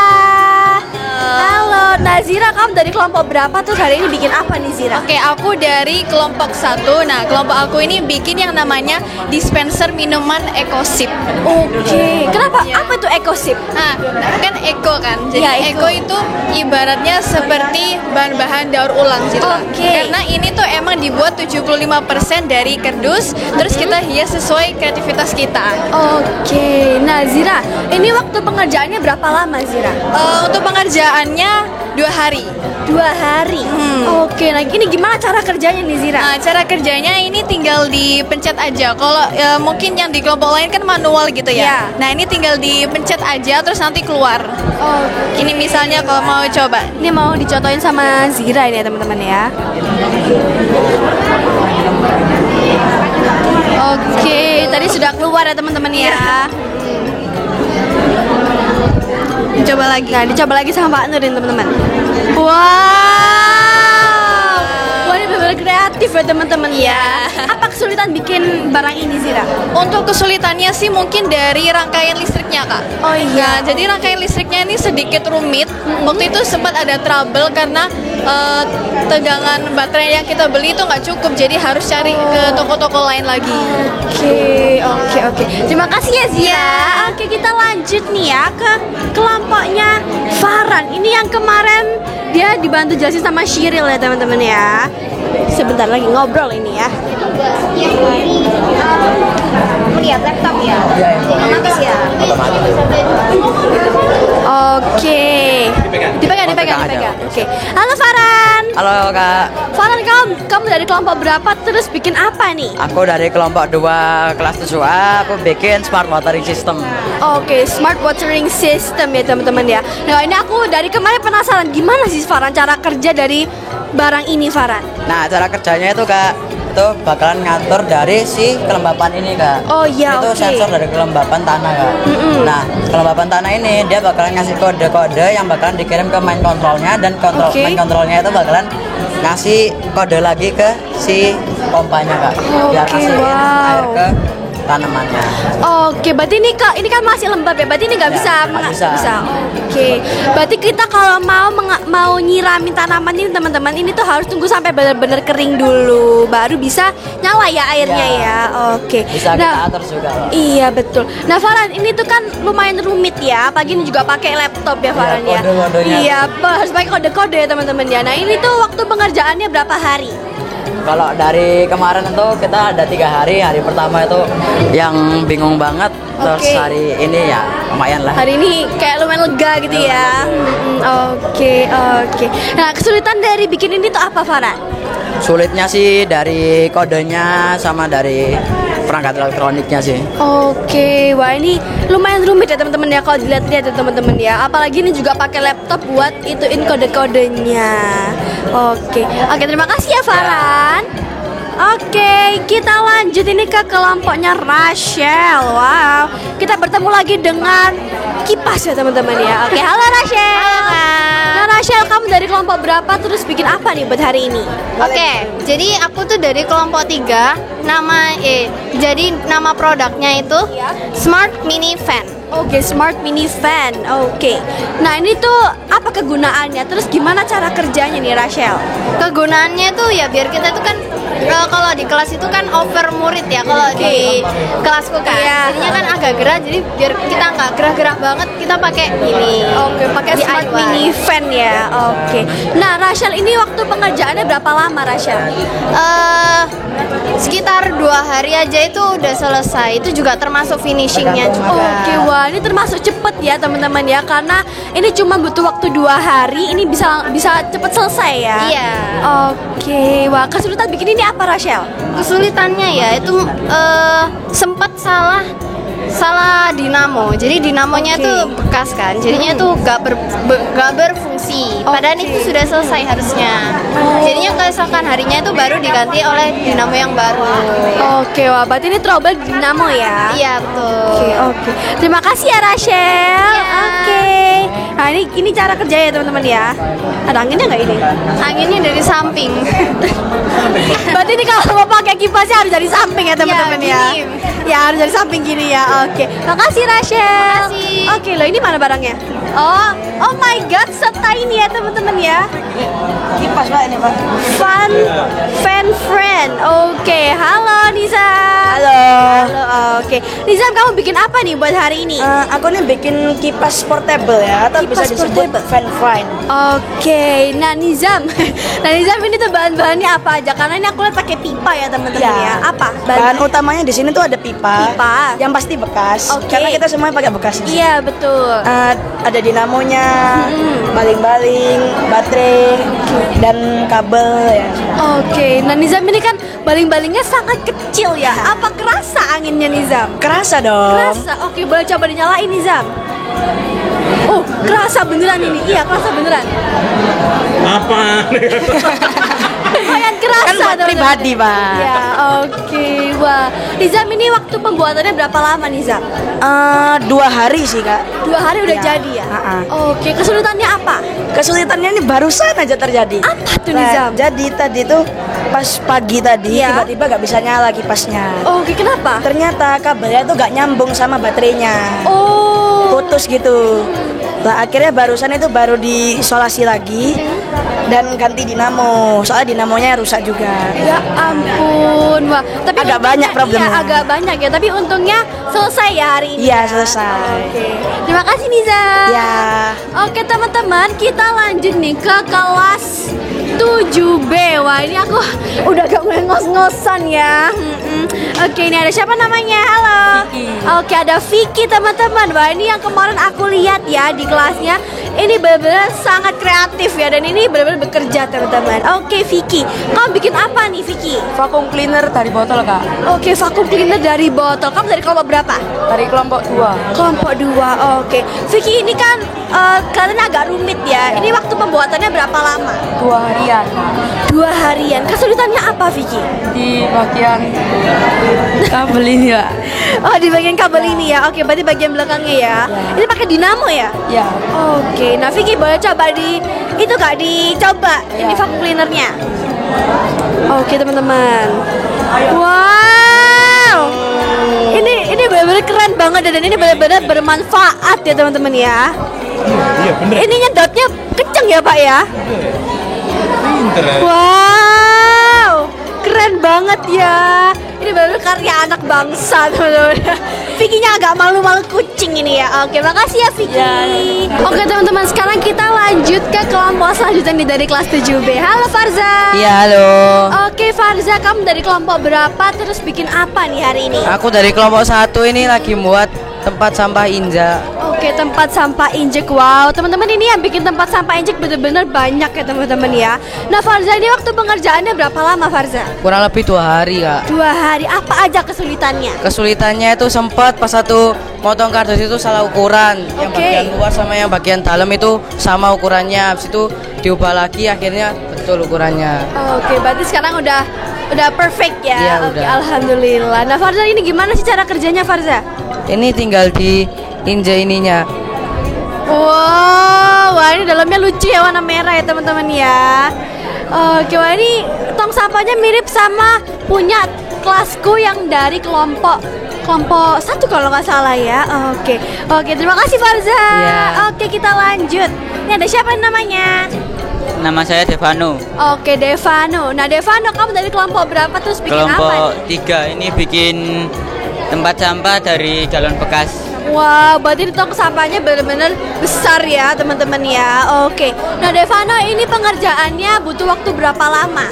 Halo, Nazira, kamu dari kelompok berapa tuh hari ini bikin apa nih Zira? Oke, aku dari kelompok 1. Nah, kelompok aku ini bikin yang namanya dispenser minuman EcoSip. Oke, kenapa? Apa itu EcoSip? Nah, kan eco kan. Jadi Ya, eco itu ibaratnya seperti bahan-bahan daur ulang gitu. Oke. Karena ini tuh emang dibuat 75% dari kardus, terus kita hias sesuai kreativitas kita. Oke, nah Zira, ini waktu pengerjaannya berapa lama Zira? Untuk pengerjaannya 2 hari. 2 hari. Oke, nah ini gimana cara kerjanya nih Zira? Nah, cara kerjanya ini tinggal dipencet aja. Kalau mungkin yang di kelompok lain kan manual gitu ya. Iya. Nah, ini tinggal dipencet aja terus nanti keluar. Ini misalnya kalau mau coba. Ini mau dicontohin sama Zira ini ya teman-teman ya. Oke, tadi sudah keluar ya teman-teman ya. Coba lagi. Nah, dicoba lagi sama Pak Nur ini teman-teman. Wow. Wah, ini benar-benar kreatif ya teman-teman ya. Apa kesulitan bikin barang ini Zira? Untuk kesulitannya sih mungkin dari rangkaian listriknya, Kak. Oh iya. Nah, jadi rangkaian listriknya ini sedikit rumit. Waktu itu sempat ada trouble karena tegangan baterai yang kita beli itu nggak cukup, jadi harus cari ke toko-toko lain lagi. Oke. Terima kasih ya Zira. Oke, kita lanjut nih ya ke kelompoknya Farhan. Ini yang kemarin dia dibantu jelasin sama Shiril ya teman-teman ya. Sebentar lagi ngobrol ini ya. Lihat laptop ya. Otomatis ya. Oke. Dipegang. Oke. Halo Farhan. Halo Kak. Farhan, kamu dari kelompok berapa terus bikin apa nih? Aku dari kelompok 2 kelas 7A, aku bikin smart watering system. Oke, smart watering system ya teman-teman ya. Nah, ini aku dari kemarin penasaran gimana sih Farhan cara kerja dari barang ini Farhan? Nah, cara kerjanya itu Kak, itu bakalan ngatur dari si kelembapan ini Kak. Oh iya, itu oke. sensor dari kelembapan tanah Kak. Nah, kelembapan tanah ini dia bakalan ngasih kode-kode yang bakalan dikirim ke main controlnya, dan Oke. main controlnya itu bakalan ngasih kode lagi ke si pompanya Kak, biar Oke, ngasihin wow. air ke tanamannya. Oke, berarti ini ini kan masih lembab ya. Berarti ini nggak bisa. nggak bisa. Oke. Berarti kita kalau mau nyiramin tanaman ini teman-teman, ini tuh harus tunggu sampai benar-benar kering dulu, baru bisa nyala ya airnya ya. Oke. Bisa kita atur juga loh. Iya betul. Nah Farhan, ini tuh kan lumayan rumit ya. Pagi ini juga pakai laptop ya Farhan ya. kode-kodenya. Iya, harus pakai kode-kode ya teman-teman ya. Nah ini tuh waktu pengerjaannya berapa hari? Kalau dari kemarin itu kita ada 3 hari. Hari pertama itu yang bingung banget. Terus Oke. hari ini ya lumayan lah. Hari ini kayak lumayan lega gitu ya. Oke. Nah, kesulitan dari bikin ini tuh apa Farhan? Sulitnya sih dari kodenya sama dari perangkat elektroniknya sih. Oke, wah ini lumayan rumit ya teman-teman ya kalau dilihat-lihat ya teman-teman ya. Apalagi ini juga pakai laptop buat ituin kode-kodenya. Oke, terima kasih ya Farhan. Oke, kita lanjut ini ke kelompoknya Rachel. Wow, kita bertemu lagi dengan kipas ya teman-teman ya. Oke, halo Rachel. Nah Rachel, kamu dari kelompok berapa terus bikin apa nih buat hari ini? Oke, jadi aku tuh dari kelompok 3. Jadi nama produknya itu Smart Mini Fan. Oke, smart mini fan. Oke. Nah, ini tuh apa kegunaannya? Terus gimana cara kerjanya nih, Rachel? Kegunaannya tuh ya biar kita tuh kan kalau di kelas itu kan over murid ya kalau di kelasku kan. Jadinya kan agak gerah, jadi biar kita nggak gerah-gerah banget kita pakai ini. Oke, pakai smart DIY. mini fan ya. Oke. Nah, Rachel, ini waktu pengerjaannya berapa lama, Rachel? Sekitar 2 hari aja itu udah selesai. Itu juga termasuk finishingnya juga. Oke, wah ini termasuk cepet ya teman-teman ya, karena ini cuma butuh waktu 2 hari, ini bisa cepet selesai ya. Iya. Oke, wah kesulitan bikin ini apa Rachel? Kesulitannya ya itu sempat salah masalah dinamo. Jadi dinamonya tuh bekas kan, jadinya tuh gak berfungsi. Padahal itu sudah selesai harusnya. Jadinya kalau misalkan harinya itu baru diganti oleh dinamo yang baru. Oke, wah berarti ini trouble dinamo ya? Iya betul. Oke. Terima kasih ya Rachel. Oke. Nah ini cara kerja ya teman-teman ya. Ada anginnya nggak ini? Anginnya dari samping. Berarti ini kalau mau pakai kipasnya harus dari samping ya teman-teman ya. Ya harus dari samping gini ya. Oke. Makasih Rachel. Oke, loh ini mana barangnya? Oh my god, so tiny ya teman-teman ya. Kipas Pak ini Pak. Fan friend. Oke, halo Nizam. Halo. Oke. Nizam, kamu bikin apa nih buat hari ini? Aku nih bikin kipas portable ya, atau bisa disebut fan friend. Oke, nah Nizam ini tuh bahan-bahannya apa aja? Karena ini aku lihat pakai pipa ya teman-teman ya. Apa? Bahan utamanya di sini tuh ada pipa. Yang pasti bekas. Karena kita semuanya pakai bekas. Iya betul. Ada dinamonya, baling-baling, baterai, dan kabel ya. Oke, nah Nizam ini kan baling-balingnya sangat kecil ya. Apa kerasa anginnya Nizam? Kerasa dong. Kerasa. Oke, boleh coba dinyalain Nizam. Oh, kerasa beneran ini. Iya, kerasa beneran. Apa? Lumayan kerasa kan buat pribadi, Pak. Ya, oke. Wah, Nizam ini waktu pembuatannya berapa lama Nizam? 2 hari sih Kak. 2 hari udah jadi ya? Oke, kesulitannya apa? Kesulitannya ini barusan aja terjadi. Apa tuh Nizam? Jadi tadi tuh pas pagi tadi tiba-tiba gak bisa nyala kipasnya. Oke, kenapa? Ternyata kabelnya tuh gak nyambung sama baterainya. Putus gitu. Nah akhirnya barusan itu baru diisolasi lagi dan ganti dinamo. Soalnya dinamonya rusak juga. Ya ampun, wah. Tapi agak banyak problemnya. Iya, agak banyak ya. Tapi untungnya selesai ya hari ini. Iya selesai. Oke. Terima kasih Nizam. Ya. Oke teman-teman, kita lanjut nih ke kelas 7B. Wah ini aku udah gak mulai ngos-ngosan ya. Oke, ini ada siapa namanya? Halo. Oke, ada Vicky teman-teman. Wah ini yang kemarin aku lihat ya di kelasnya. Ini benar-benar sangat kreatif ya, dan ini benar-benar bekerja teman-teman. Oke Vicky, kamu bikin apa nih Vicky? Vacuum cleaner dari botol Kak. Oke, vacuum cleaner dari botol. Kamu dari kelompok berapa? Dari kelompok 2. Kelompok 2, oke. Vicky ini kan kelihatannya agak rumit ya. Ini waktu pembuatannya berapa lama? 2 harian. 2 harian. Kesulitannya apa Vicky? Di bagian kabel ini ya. Oh di bagian kabel ini ya. Oke, berarti bagian belakangnya ya. Ini pakai dinamo ya? Ya. Oke, nah Vicky boleh coba itu Kak dicoba ini vacuum cleanernya. Oke teman-teman. Wow. Ini benar-benar keren banget dan ini benar-benar bermanfaat ya teman-teman ya. Iya bener. Ini nyedotnya kenceng ya Pak ya. Pinter. Wow, keren banget ya. Ini benar-benar karya anak bangsa teman-teman. Vicky-nya agak malu-malu kucing ini ya. Oke, makasih ya Vicky. Oke teman-teman, sekarang kita lanjut ke kelompok selanjutnya nih dari kelas 7B. Halo Farza. Iya halo. Oke Farza, kamu dari kelompok berapa? Terus bikin apa nih hari ini? Aku dari kelompok 1 ini lagi buat tempat sampah injak. Oke, tempat sampah injek. Wow, teman-teman ini yang bikin tempat sampah injek bener-bener banyak ya teman-teman ya. Nah Farza, ini waktu pengerjaannya berapa lama Farza? Kurang lebih 2 hari Kak. 2 hari. Apa aja kesulitannya? Kesulitannya itu sempat pas satu motong kardus itu salah ukuran. Yang bagian luar sama yang bagian dalam itu sama ukurannya. Habis itu diubah lagi akhirnya betul ukurannya. Oke, berarti sekarang udah perfect ya. Iya, Oke, udah. alhamdulillah. Nah Farza, ini gimana sih cara kerjanya Farza? Ini tinggal diinjak ininya. Wow, wah ini dalamnya lucu ya, warna merah ya teman-teman ya. Oke, wah ini tong sampahnya mirip sama punya kelasku yang dari kelompok 1 kalau nggak salah ya. Oke, terima kasih Farza. Iya. Oke, kita lanjut. Ini ada siapa namanya? Nama saya Devano. Oke, Devano. Nah Devano, kamu dari kelompok berapa terus bikin apa? Kelompok 3 ini bikin tempat sampah dari galon bekas. Wah, berarti tong sampahnya benar-benar besar ya teman-teman ya. Oke, nah Devano ini pengerjaannya butuh waktu berapa lama?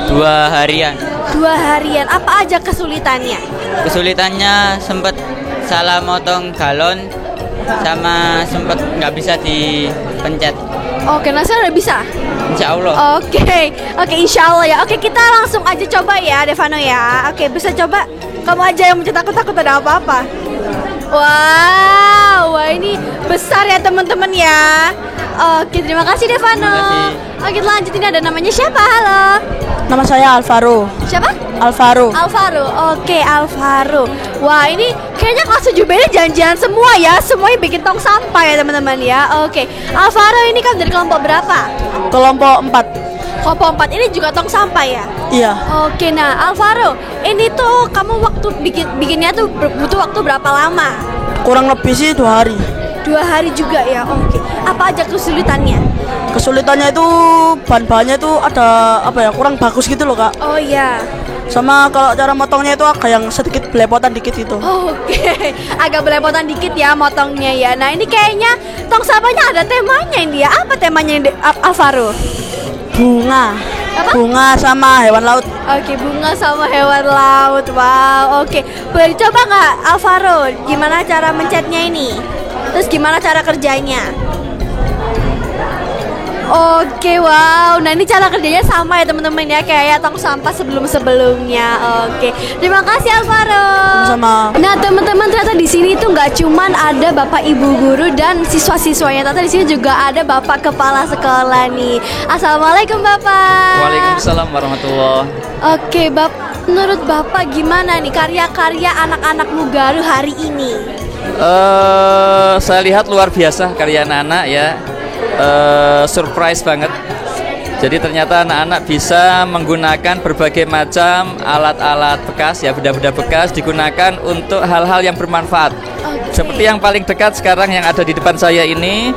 2 harian. 2 harian. Apa aja kesulitannya? Kesulitannya sempat salah motong galon sama sempat nggak bisa dipencet. Oke, nah sekarang udah bisa? Insya Allah. Oke, insya Allah ya. Oke, kita langsung aja coba ya Devano ya. Oke, bisa coba. Kamu aja yang mencet, takut ada apa-apa. Wow, wah ini besar ya teman-teman ya. Oke, terima kasih Devano. Oke, lanjut, ini ada namanya siapa? Halo. Nama saya Alvaro. Siapa? Alvaro. Alvaro. Oke, Alvaro. Wah, ini kayaknya kelas 7B ini janjian semua ya. Semuanya bikin tong sampah ya teman-teman ya. Oke. Alvaro ini kan dari kelompok berapa? Kelompok 4. Kelompok 4 ini juga tong sampah ya? Iya. Oke, nah Alvaro, ini tuh kamu waktu bikinnya tuh butuh waktu berapa lama? Kurang lebih sih 2 hari. 2 hari juga ya. Oke. Apa aja kesulitannya? Kesulitannya itu bahan-bahannya itu ada apa ya, kurang bagus gitu loh, Kak. Oh iya. Sama kalau cara motongnya itu agak yang sedikit belepotan dikit gitu. Oke, agak belepotan dikit ya motongnya ya. Nah ini kayaknya tong sampahnya ada temanya ini ya. Apa temanya ini, Alvaro? Bunga. Apa? Bunga sama hewan laut. Oke, bunga sama hewan laut. Wow, oke. Boleh coba nggak Alvaro? Gimana cara mencetnya ini? Terus gimana cara kerjanya? Oke, wow. Nah ini cara kerjanya sama ya teman-teman ya, kayak tong sampah sebelum-sebelumnya. Oke, terima kasih Alvaro. Sama. Nah teman-teman, ternyata di sini tuh nggak cuman ada bapak ibu guru dan siswa-siswanya, ternyata di sini juga ada bapak kepala sekolah nih. Assalamualaikum bapak. Waalaikumsalam warahmatullahi. Oke, menurut bapak gimana nih karya-karya anak-anak Mugaru hari ini? Saya lihat luar biasa karya anak-anak ya. Surprise banget. Jadi ternyata anak-anak bisa menggunakan berbagai macam alat-alat bekas ya, benda-benda bekas digunakan untuk hal-hal yang bermanfaat. Seperti yang paling dekat sekarang yang ada di depan saya ini,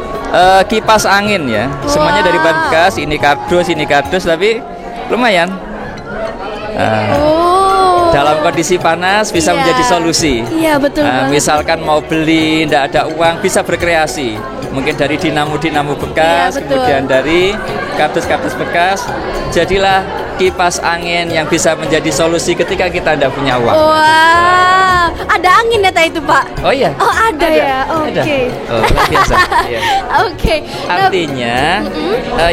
kipas angin ya. Semuanya dari bahan bekas, ini kardus tapi lumayan. Dalam kondisi panas bisa menjadi solusi. Iya, betul banget. Misalkan mau beli, tidak ada uang, bisa berkreasi. Mungkin dari dinamo bekas, kemudian dari kardus-kardus bekas, jadilah kipas angin yang bisa menjadi solusi ketika kita tidak punya uang. Wow, ada angin ya itu Pak? Oh iya. Oh ada ya, oke. Oh, luar biasa. Iya. Oke. Artinya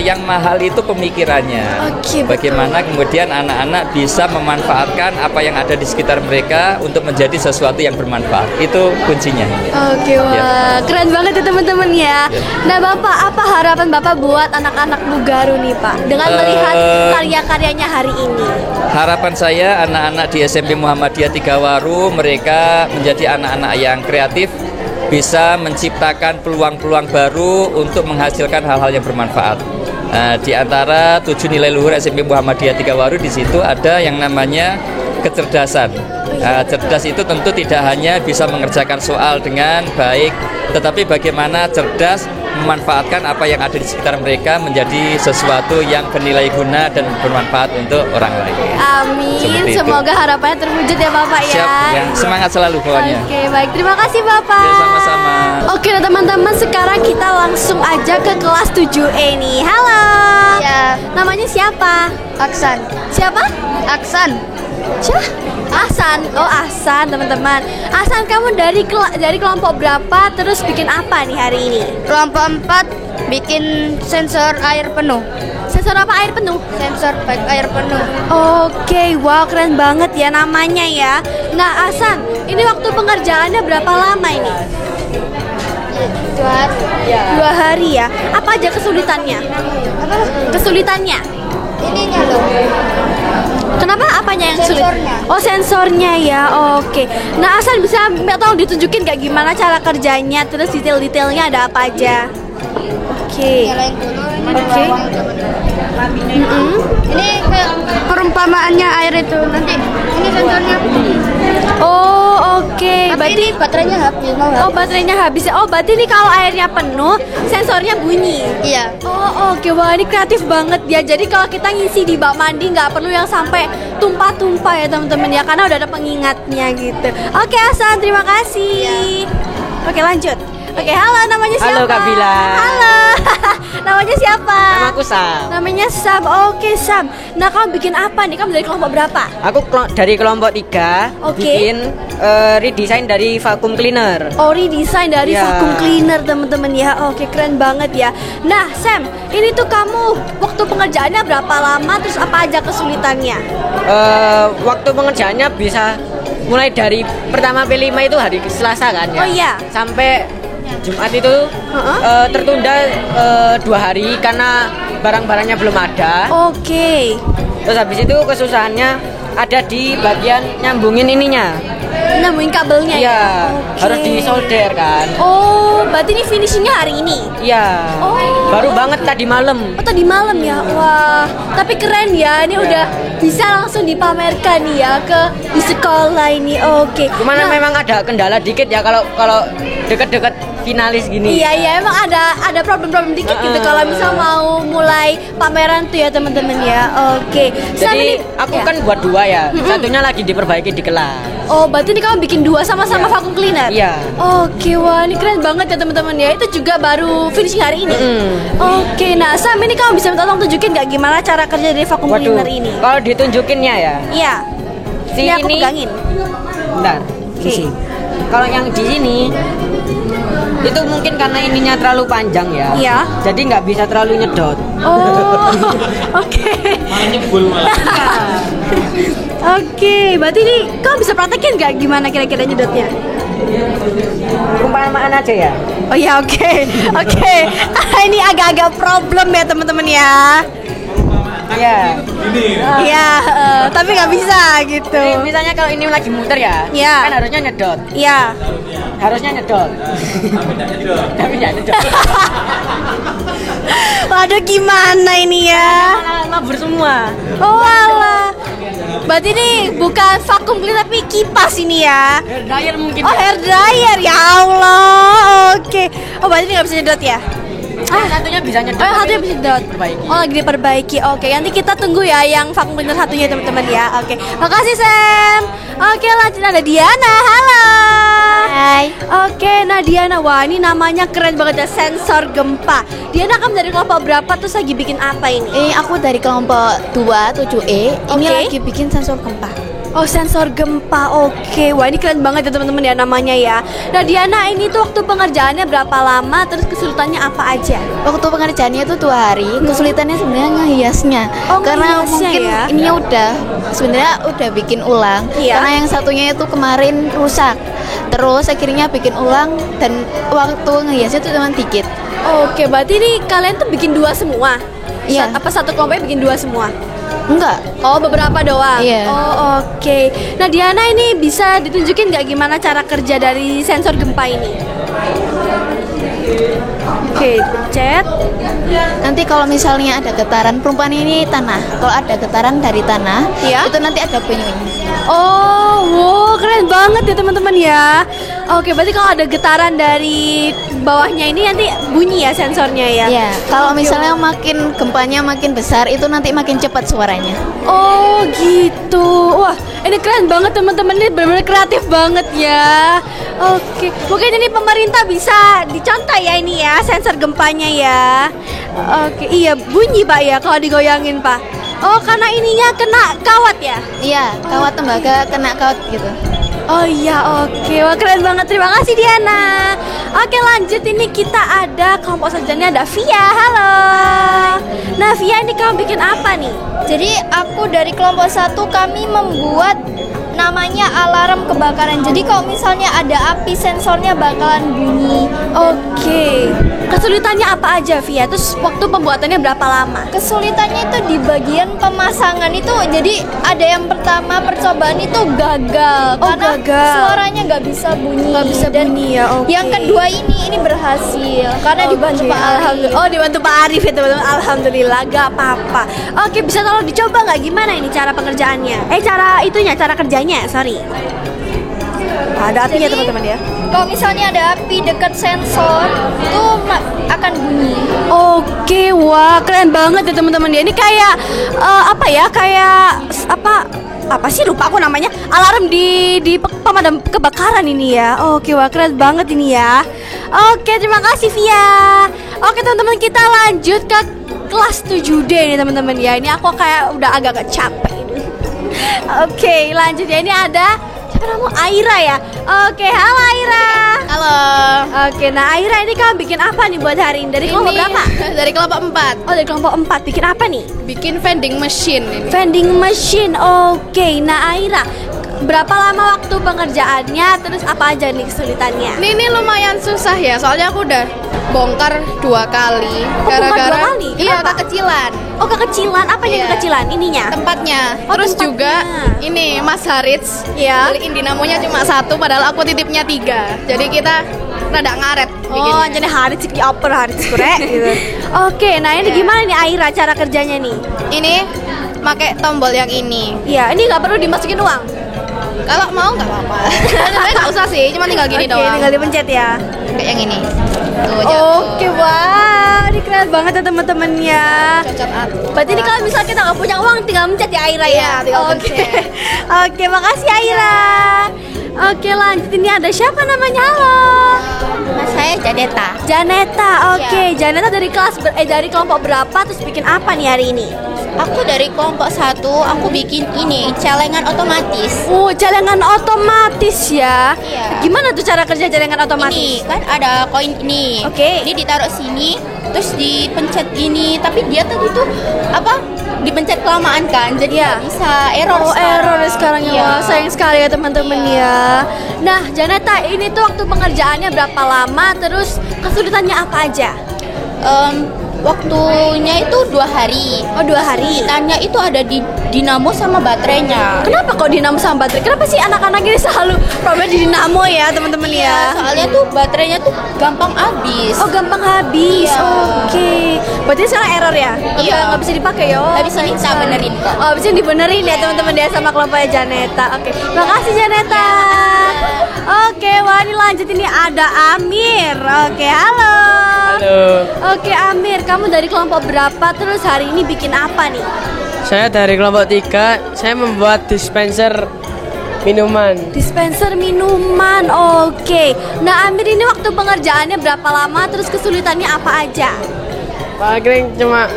yang mahal itu pemikirannya. Bagaimana kemudian anak-anak bisa memanfaatkan apa yang ada di sekitar mereka untuk menjadi sesuatu yang bermanfaat. Itu kuncinya. Oke, wah, keren banget ya teman-teman ya. Nah Bapak, apa harapan Bapak buat anak-anak Mugaru nih Pak dengan melihat karya-karyanya hari ini? Harapan saya anak-anak di SMP Muhammadiyah Tigawaru mereka menjadi anak-anak yang kreatif, bisa menciptakan peluang-peluang baru untuk menghasilkan hal-hal yang bermanfaat. Di antara 7 nilai luhur SMP Muhammadiyah Tigawaru di situ ada yang namanya kecerdasan. Cerdas itu tentu tidak hanya bisa mengerjakan soal dengan baik, tetapi bagaimana cerdas memanfaatkan apa yang ada di sekitar mereka menjadi sesuatu yang bernilai guna dan bermanfaat untuk orang lain. Amin. Semoga harapannya terwujud ya Bapak ya. Siap, ya. Semangat selalu pokoknya. Oke, baik. Terima kasih Bapak. Ya, sama-sama. Oke, nah, teman-teman, sekarang kita langsung aja ke kelas 7E nih. Halo. Ya. Namanya siapa? Aksan. Siapa? Aksan. Ahsan. Oh, Ahsan, teman-teman. Ahsan, kamu dari kelompok berapa? Terus bikin apa nih hari ini? Kelompok 4 bikin sensor air penuh. Sensor apa air penuh? Sensor baik air penuh. Oke, wow, keren banget ya namanya ya. Nah, Ahsan, ini waktu pengerjaannya berapa lama ini? 2 hari. 2 hari ya. Apa aja kesulitannya? Kesulitannya? Ininya loh. Kenapa? Apanya yang sulit? Sensornya. Oh, sensornya ya. Oke. Nah, Ahsan bisa tolong ditunjukin gak gimana cara kerjanya, terus detail-detailnya ada apa aja? Oke. Nyalain dulu. Oke. Ini kayak perumpamaannya air itu. Nanti ini sensornya. Oh, oke. Tapi ini baterainya habis. Oh, baterainya habis. Oh, berarti ini kalau airnya penuh, sensornya bunyi. Iya. Oh, oke. Wah, ini kreatif banget ya. Jadi kalau kita ngisi di bak mandi nggak perlu yang sampai tumpah-tumpah ya teman-teman ya, karena udah ada pengingatnya gitu. Oke, Ahsan, terima kasih. Oke, lanjut. Oke, halo, namanya siapa? Halo Kak Bila. Halo. Namanya siapa? Namaku Sam. Namanya Sam. Oke, Sam. Nah, kamu bikin apa nih? Kamu dari kelompok berapa? Aku dari kelompok 3. Bikin redesign dari vacuum cleaner. Oh, redesign dari vacuum cleaner, teman-teman ya. Oke, keren banget ya. Nah, Sam, ini tuh kamu waktu pengerjaannya berapa lama? Terus apa aja kesulitannya? Waktu pengerjaannya bisa mulai dari pertama P5 itu hari Selasa kan ya. Oh iya. Sampai Jumat itu tertunda 2 hari karena barang-barangnya belum ada. Oke. Terus habis itu kesusahannya ada di bagian nyambungin ininya. Nyambungin kabelnya Iya, ya? harus disolder kan. Oh, berarti ini finishingnya hari ini? Iya. Oh. Baru banget tadi malam. Oh, tadi malam ya? Wah, tapi keren ya. Ini udah bisa langsung dipamerkan nih ya di sekolah ini. Oke. Cuman memang ada kendala dikit ya kalau deket-deket finalis gini. Iya, emang ada problem-problem dikit gitu kalau misal mau mulai pameran tuh ya teman-teman ya. Oke. Jadi aku kan buat 2 ya. Satunya lagi diperbaiki di kelas. Oh, berarti ini kamu bikin 2 sama-sama vacuum cleaner? Iya. Oke, wah ini keren banget ya teman-teman ya. Itu juga baru finishing hari ini. Oke, nah Sam ini kamu bisa minta tolong tunjukin nggak gimana cara kerja dari vacuum cleaner ini? Kalau ditunjukinnya ya. Iya. Si ini aku pegangin. Bentar. Oke. Kalau yang di sini itu mungkin karena ininya terlalu panjang ya. Iya. Jadi nggak bisa terlalu nyedot. Oh, oke. Nyebul malah. Oke, berarti ini kamu bisa praktekin nggak gimana kira-kira nyedotnya? Perumpamaan aja ya. Oh ya, oke. Ini agak-agak problem ya teman-teman ya. Iya. Iya, tapi nggak bisa gitu. Jadi, misalnya kalau ini lagi muter ya, kan harusnya nyedot. Iya. Harusnya nyedot. Tapi nggak nyedot. Waduh, gimana ini ya? Mabur semua. Oh alah. Berarti ini bukan vacuum cleaner tapi kipas ini ya? Hair dryer mungkin. Oh, hair dryer, ya Allah. Oke. Oh, berarti ini nggak bisa nyedot ya? Satunya bisa nyedot. Oh, satunya bisa nyedot. Oh, lagi diperbaiki. Oke, nanti kita tunggu ya yang vacuum cleaner satunya teman-teman ya. Oke. Makasih Sam. Oke, lanjut ada Diana. Halo. Hai. Oke, nah Diana, wah ini namanya keren banget ya, sensor gempa. Diana kamu dari kelompok berapa terus lagi bikin apa ini? Aku dari kelompok 2 7E. Ini lagi bikin sensor gempa. Oh, sensor gempa. Oke. Wah, ini keren banget ya teman-teman ya namanya ya. Nah, Diana ini tuh waktu pengerjaannya berapa lama? Terus kesulitannya apa aja? Waktu pengerjaannya itu 2 hari. Kesulitannya sebenarnya ngehiasnya. Oh, karena ngehiasnya mungkin ya? ininya sebenarnya udah bikin ulang. Iya. Karena yang satunya itu kemarin rusak. Terus akhirnya bikin ulang dan waktu ngehiasnya itu cuma dikit. Oke, berarti ini kalian tuh bikin 2 semua? Iya. Apa satu kelompoknya bikin 2 semua? Enggak. Oh, beberapa doang? Iya. Oh, oke. Nah, Diana ini bisa ditunjukin nggak gimana cara kerja dari sensor gempa ini? Oke, pencet. Nanti kalau misalnya ada getaran, perumpamaan ini tanah. Kalau ada getaran dari tanah, itu nanti ada bunyinya. Oh, wow, keren banget ya teman-teman ya. Oke, berarti kalau ada getaran dari bawahnya ini nanti bunyi ya sensornya ya? Iya. Kalau misalnya makin gempanya makin besar, itu nanti makin cepat suaranya. Oh, gitu. Wah, ini keren banget teman-teman, ini benar-benar kreatif banget ya. Oke, mungkin ini pemerintah bisa dicontoh ya ini ya sensor gempanya ya. Oke, iya bunyi Pak ya kalau digoyangin Pak. Oh, karena ininya kena kawat ya? Iya, kawat tembaga kena kawat gitu. Oh iya, oke. Wah, keren banget. Terima kasih Diana. Oke, lanjut ini kita ada kelompok selanjutnya ada Via. Halo. Nah, Via ini kamu bikin apa nih? Jadi aku dari kelompok 1 kami membuat namanya alarm kebakaran. Jadi kalau misalnya ada api sensornya bakalan bunyi. Oke. Kesulitannya apa aja Via? Terus waktu pembuatannya berapa lama? Kesulitannya itu di bagian pemasangan itu. Jadi ada yang pertama percobaan itu gagal karena suaranya nggak bisa bunyi. Nggak bisa bunyi ya. Oke. Yang kedua ini berhasil karena dibantu Pak Arif. Oh, dibantu Pak Arif ya teman-teman. Alhamdulillah, gak apa-apa. Oke, bisa tolong dicoba nggak gimana ini cara pengerjaannya? Cara kerjanya, sorry. Ada apinya teman-teman ya. Kalau misalnya ada api dekat sensor itu akan bunyi. Oke, wah keren banget ya teman-teman ya. Ini kayak apa sih lupa aku namanya, alarm di pemadam kebakaran ini ya. Oke, wah keren banget ini ya. Oke, terima kasih Via. Oke teman-teman, kita lanjut ke kelas 7D nih teman-teman ya. Ini aku kayak udah agak capek ini. Oke, lanjut ya. Ini ada siapa namanya? Aira ya. Oke, halo Aira. Halo. Oke, nah Aira ini kamu bikin apa nih buat hari ini? Dari kelompok berapa? Dari kelompok 4. Oh, dari kelompok 4. Bikin apa nih? Bikin vending machine ini. Vending machine. Oke, nah Aira, berapa lama waktu pengerjaannya, terus apa aja nih kesulitannya? Ini lumayan susah ya, soalnya aku udah bongkar 2 kali. Gara-gara 2 kali? Iya, Kenapa? kekecilan. Oh, kekecilan. Apanya Iya. kekecilan? Ininya? Tempatnya. Oh, Terus tempatnya. juga ini Mas Harits Iya. beliin dinamonya cuma 1 padahal aku titipnya 3. Jadi kita rada ngaret Oh, bikinnya. jadi hari cik dioper, hari cik kurek gitu. Oke, nah ini gimana nih Aira cara kerjanya nih? Ini pakai tombol yang ini. Iya, ini nggak perlu dimasukin uang. Kalau mau nggak apa-apa. Sebenarnya nggak usah sih, cuma tinggal gini Oke, doang. tinggal dipencet ya. Kayak yang ini. Tuh, jatuh. Oke, wah, ini keren banget ya teman-teman ya. Cocok Berarti ini kalau misalnya kita nggak punya uang, tinggal mencet ya Aira ya. Iya, tinggal Oke. pencet. Oke, makasih Aira. Oke, lanjut ini ada siapa namanya? Halo. Saya Janeta. Janeta. Oke, Janeta dari dari kelompok berapa terus bikin apa nih hari ini? Aku dari kelompok 1, aku bikin ini celengan otomatis. Oh, celengan otomatis ya. Iya. Gimana tuh cara kerja celengan otomatis? Ini kan ada koin ini. Oke. Ini ditaruh sini, terus dipencet ini. Tapi dia tadi tuh apa? Dipencet kelamaan kan, jadi nggak bisa error. Oh, error sekarang ya. Iya. Wah, sayang sekali ya teman-teman ya. Nah, Janeta, ini tuh waktu pengerjaannya berapa lama? Terus kesulitannya apa aja? Waktunya itu 2 hari. Oh, 2 hari. Kesulitannya itu ada di dinamo sama baterainya. Kenapa kok dinamo sama baterai? Kenapa sih anak-anak ini selalu problem di dinamo ya, teman-teman Iya, ya? soalnya tuh baterainya tuh gampang habis. Oh, gampang habis. Iya. Oke. Berarti sekarang error ya? Iya. Nggak bisa dipakai ya? Habis ini kita benerin kok. Oh, habis ini dibenerin ya teman-teman ya sama kelompoknya Janeta. Oke. Makasih Janeta. Oke, wah ini lanjut ini ada Amir. Oke, halo. Halo. Oke, Amir, kamu dari kelompok berapa? Terus hari ini bikin apa nih? Saya dari kelompok 3, saya membuat dispenser minuman. Dispenser minuman. Oke. Nah, Amir ini waktu pengerjaannya berapa lama? Terus kesulitannya apa aja? Paling cuma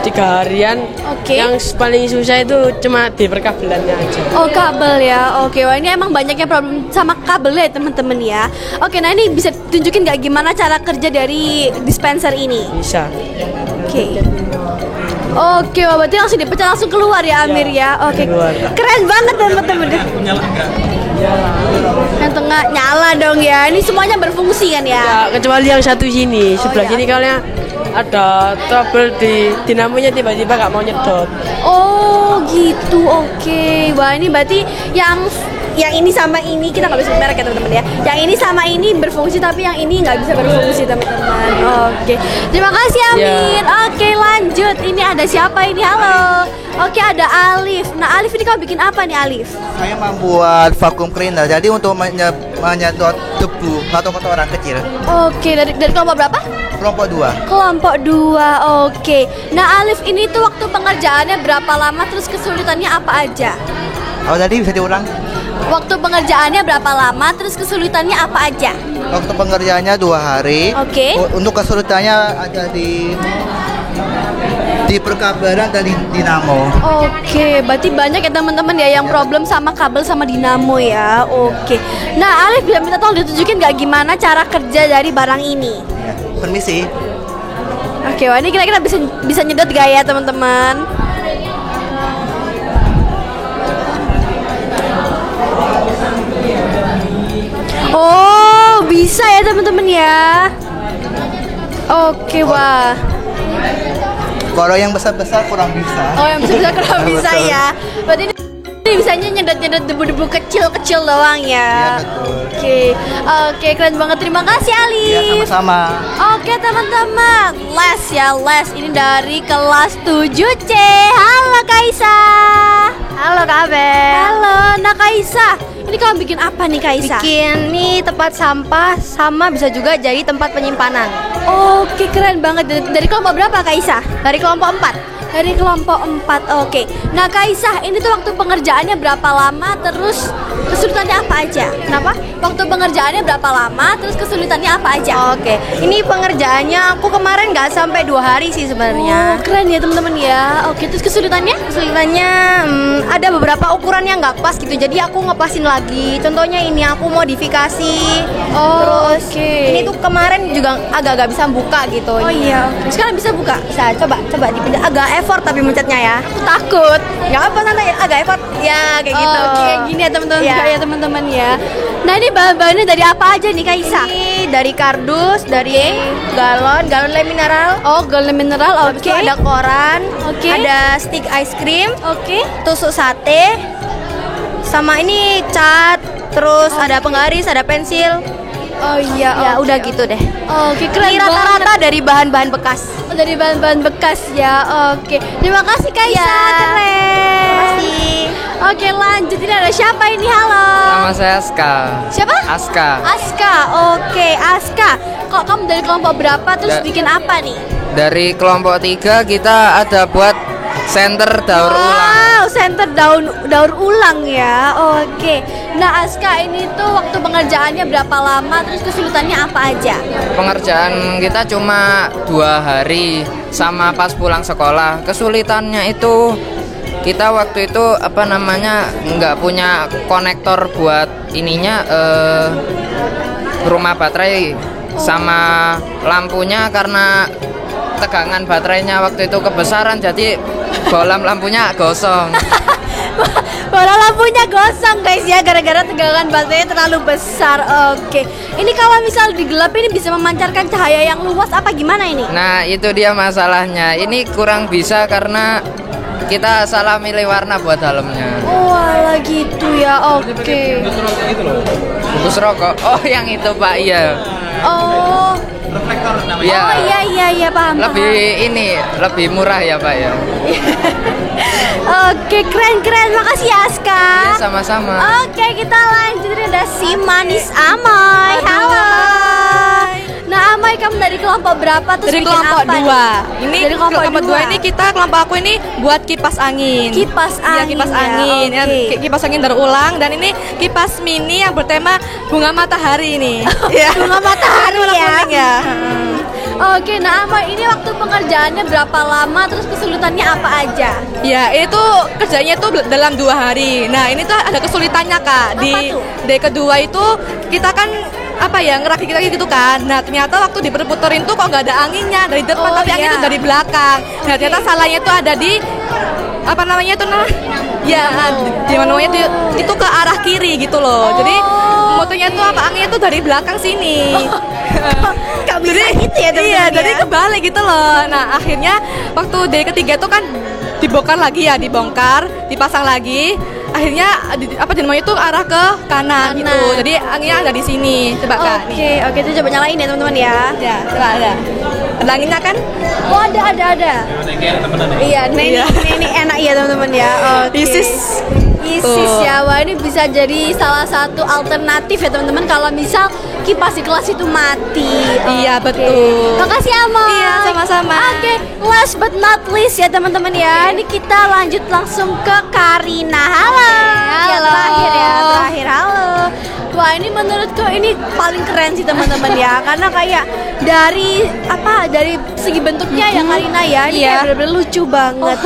3 harian. Oke. Yang paling susah itu cuma di perkabelannya aja. Oh, kabel ya. Oke, wah ini emang banyaknya problem sama kabel ya teman-teman ya. Oke, nah ini bisa tunjukin nggak gimana cara kerja dari dispenser ini? Bisa. Oke. Oke, wah berarti langsung dipecah langsung keluar ya Amir ya. Oke. keluar. Keren banget teman-teman. Yang tengah nyala dong ya. Ini semuanya berfungsi kan ya? Ya, kecuali yang satu sini, sebelah sini kalian ada trouble di dinamonya tiba-tiba nggak mau nyedot. Oh gitu, oke. Wah ini berarti yang ini sama ini kita nggak bisa merek ya teman-teman ya. Yang ini sama ini berfungsi tapi yang ini nggak bisa berfungsi teman-teman. Oke, terima kasih Amin. Oke lanjut, ini ada siapa ini? Halo. Oke ada Alif. Nah Alif ini kamu bikin apa nih Alif? Saya membuat vacuum cleaner, jadi untuk menyedot debu atau kotoran kecil. Oke, dari kelompok berapa? Kelompok 2. Kelompok 2, oke. Nah Alif ini tuh waktu pengerjaannya berapa lama, terus kesulitannya apa aja? Oh tadi bisa diulang? Waktu pengerjaannya berapa lama, terus kesulitannya apa aja? Waktu pengerjaannya 2 hari. Oke. Untuk kesulitannya ada di perkabelan dan di dinamo. Oke, berarti banyak ya teman-teman ya yang problem sama kabel sama dinamo ya. Oke. Nah Alif bisa minta tolong ditunjukin nggak gimana cara kerja dari barang ini? Ya, permisi. Oke, wah ini kira-kira bisa nyedot gak ya teman-teman? Oh, bisa ya teman-teman ya. Oke, wah. Kalau yang besar-besar kurang bisa. Oh, yang besar-besar kurang Ya, bisa betul. ya. Berarti ini bisanya nyedot-nyedot debu-debu kecil-kecil doang ya. Oke. Oke, keren banget. Terima kasih Alif. Ya, sama-sama. Oke teman-teman, les ya les. Ini dari kelas 7C. Halo Kaisa. Halo Kak Abel. Halo, nah Kaisa, ini kamu bikin apa nih Kaisa? Bikin nih tempat sampah sama bisa juga jadi tempat penyimpanan. Oke, keren banget. Dari kelompok berapa Kaisa? Dari kelompok 4. Dari kelompok 4, oke. Nah Kaisa, ini tuh waktu pengerjaannya berapa lama, terus kesulitannya apa aja? Kenapa? Waktu pengerjaannya berapa lama, terus kesulitannya apa aja? Oke, ini pengerjaannya aku kemarin nggak sampai 2 hari sih sebenarnya. Oh, keren ya teman-teman ya. Oke, terus kesulitannya? Kesulitannya ada beberapa ukuran yang nggak pas gitu, jadi aku ngepasin lagi. Contohnya ini aku modifikasi. Oh, terus oke. ini tuh kemarin juga agak-agak bisa buka gitu. Oh iya, sekarang bisa buka? Bisa, coba dipindah. Agak effort tapi mencetnya ya. Takut. Nggak apa santai, agak effort. Ya kayak gitu. Oke, gini ya teman-teman Ya. juga ya teman-teman ya. Nah ini bahan-bahannya dari apa aja nih Kak Isa? Ini dari kardus, dari galon lem mineral. Oh, galon mineral, Habis itu ada koran, ada stick ice cream, tusuk sate, sama ini cat, terus ada penggaris, ada pensil. Oh iya, ya udah gitu deh. Oke, keren Ini rata-rata dari bahan-bahan bekas. Oh, dari bahan-bahan bekas ya. Oke. Terima kasih Kak Isa, keren. Terima kasih. Oke, lanjut. Ini ada siapa ini? Halo. Nama saya Aska. Siapa? Aska. Aska. Oke, Aska. Kok kamu dari kelompok berapa terus bikin apa nih? Dari kelompok 3 kita ada buat center daur ulang. Wow, center daur ulang ya. Oke. Nah, Aska ini tuh waktu pengerjaannya berapa lama terus kesulitannya apa aja? Pengerjaan kita cuma 2 hari sama pas pulang sekolah. Kesulitannya itu kita waktu itu nggak punya konektor buat ininya rumah baterai sama lampunya karena tegangan baterainya waktu itu kebesaran jadi bola lampunya gosong. Bola lampunya gosong guys ya gara-gara tegangan baterainya terlalu besar. Oke. Ini kalau misal digelap ini bisa memancarkan cahaya yang luas apa gimana ini? Nah itu dia masalahnya. Ini kurang bisa karena kita salah milih warna buat dalamnya. Oh alah gitu ya. Oke. Bungkus rokok. Oh yang itu Pak, iya. Oh. Ya. Oh iya paham. Lebih murah ya Pak ya. Oke, keren. Makasih ya Aska. Iya, sama-sama. Oke, kita lanjut. Ada si manis Amai. Halo. Nah, Amai kamu dari kelompok berapa terus Dari bikin kelompok apa 2. nih? Ini dari kelompok 2 ini kelompok aku ini buat kipas angin. Kipas angin. Ya, kipas ya, angin. oke. Ya, kipas angin daur ulang dan ini kipas mini yang bertema bunga matahari ini. Ya. Bunga matahari Warna ya. kuning ya. Oke, nah Amai ini waktu pengerjaannya berapa lama terus kesulitannya apa aja? Ya, itu kerjanya itu dalam 2 hari. Nah, ini tuh ada kesulitannya Kak. Di day kedua itu kita kan ngerakit kita gitu kan. Nah ternyata waktu diputerin tuh kok nggak ada anginnya dari depan tapi angin itu dari belakang. Nah ternyata salahnya itu ada di di mana itu ke arah kiri gitu loh. Jadi motonya tuh anginnya tuh dari belakang sini. Jadi gitu ya teman-teman. Iya, jadi kebalik gitu loh. Nah akhirnya waktu day ketiga tuh kan dibongkar, dipasang lagi. Akhirnya dinamonya tuh arah ke kanan gitu. Jadi anginnya ada di sini. Coba Kak. Oke, itu coba nyalain ya teman-teman ya. Ya, coba ada. Ada anginnya kan? Oh, ada. Iya, ini enak ya teman-teman ya. Isis ya. Wah, ini bisa jadi salah satu alternatif ya teman-teman kalau misal kipas di kelas itu mati. Iya, betul. Makasih Amai. Iya, sama-sama. Oke, last but not least ya teman-teman ya. Ini kita lanjut langsung ke Karina. Halo. Halo. Terakhir. Halo. Wah, ini menurutku ini paling keren sih teman-teman ya. Karena kayak dari segi bentuknya ya Karina ya. Ini kayak bener-bener lucu banget.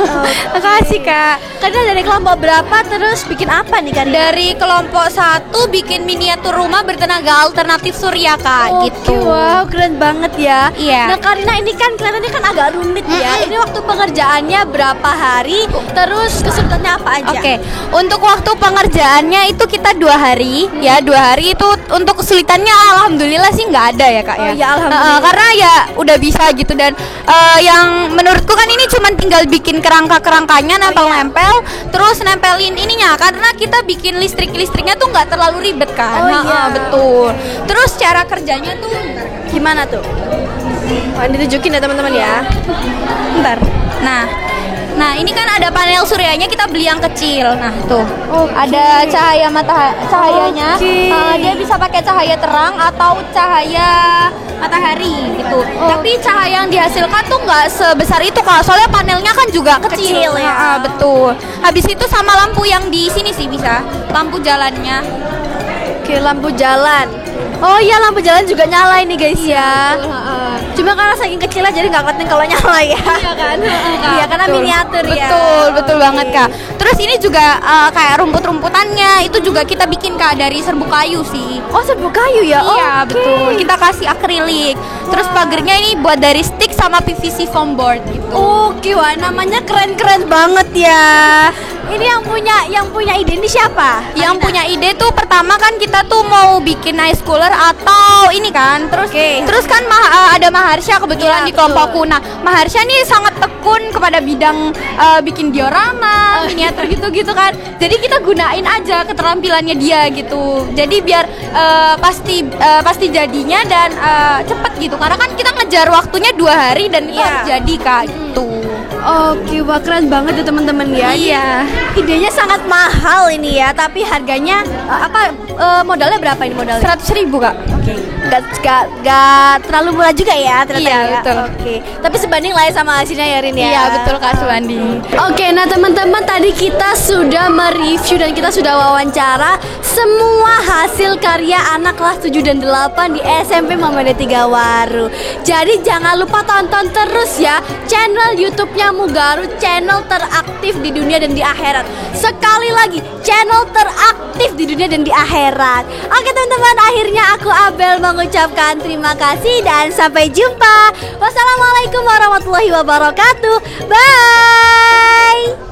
Makasih Kak. Karena dari kelompok berapa terus bikin apa nih Karina? Dari kelompok 1 bikin miniatur rumah bertenaga alternatif surya Kak. Gitu. Wow, keren banget ya. Iya. Nah Karina ini kan kelihatannya kan agak rumit ya. Ini waktu pengerjaannya berapa hari? Terus kesulitannya apa aja? Oke, untuk waktu pengerjaannya itu kita 2 hari ya. 2 hari itu untuk kesulitannya alhamdulillah sih nggak ada ya Kak ya. Oh, ya alhamdulillah. Karena ya udah bisa gitu dan yang menurutku kan ini cuma tinggal bikin kerangkanya nempel-nempel, terus nempelin ininya karena kita bikin listriknya tuh nggak terlalu ribet kan. Oh iya betul. Terus cara kerjanya tuh gimana tuh? Wah, ditunjukin ya teman-teman ya. Bentar. Nah ini kan ada panel suryanya, kita beli yang kecil. Nah tuh ada cahayanya. Dia bisa pakai cahaya terang atau cahaya matahari gitu. Tapi cahaya yang dihasilkan tuh nggak sebesar itu Kak. Soalnya panelnya kan juga kecil ya. Betul. Habis itu sama lampu yang di sini sih bisa. Lampu jalannya. Oke, lampu jalan. Oh iya, lampu jalan juga nyala ini guys ya. Cuma karena saking kecilnya jadi nggak kelihatan kalau nyala ya. Iya kan? Iya karena Betul. miniatur ya. Betul banget Kak. Terus ini juga kayak rumput-rumputannya itu juga kita bikin Kak dari serbuk kayu sih. Oh serbuk kayu ya? Iya Oke. betul. Kita kasih akrilik. Terus pagernya ini buat dari stick sama PVC foam board gitu. Oke, wah namanya keren-keren banget ya. Ini yang punya ide ini siapa? Yang punya ide tuh pertama kan kita tuh mau bikin ice cooler atau ini kan. Terus kan ada Maharsha kebetulan di kelompokku. Nah, Maharsha nih sangat tekun kepada bidang bikin diorama, miniatur gitu-gitu kan. Jadi kita gunain aja keterampilannya dia gitu. Jadi biar pasti jadinya dan cepet gitu. Karena kan kita ngejar waktunya 2 hari dan itu harus jadi Kak gitu. Oke, wah keren banget ya teman-teman ya. Iya. Idenya sangat mahal ini ya, tapi harganya modalnya berapa ini modalnya? 100.000 Kak. Gak terlalu murah juga ya ternyata. Iya, ya. betul. Oke. Tapi sebanding lah ya sama hasilnya ya Rin ya. Iya betul Kak, sebanding. Oke, nah teman-teman tadi kita sudah mereview dan kita sudah wawancara semua hasil karya anak kelas 7 dan 8 di SMP Muhammadiyah 3 Waru. Jadi jangan lupa tonton terus ya channel YouTube-nya Mugaru, channel teraktif di dunia dan di akhirat. Sekali lagi, channel teraktif di dunia dan di akhirat. Oke teman-teman, akhirnya aku Abel mengucapkan terima kasih dan sampai jumpa. Wassalamualaikum warahmatullahi wabarakatuh. Bye.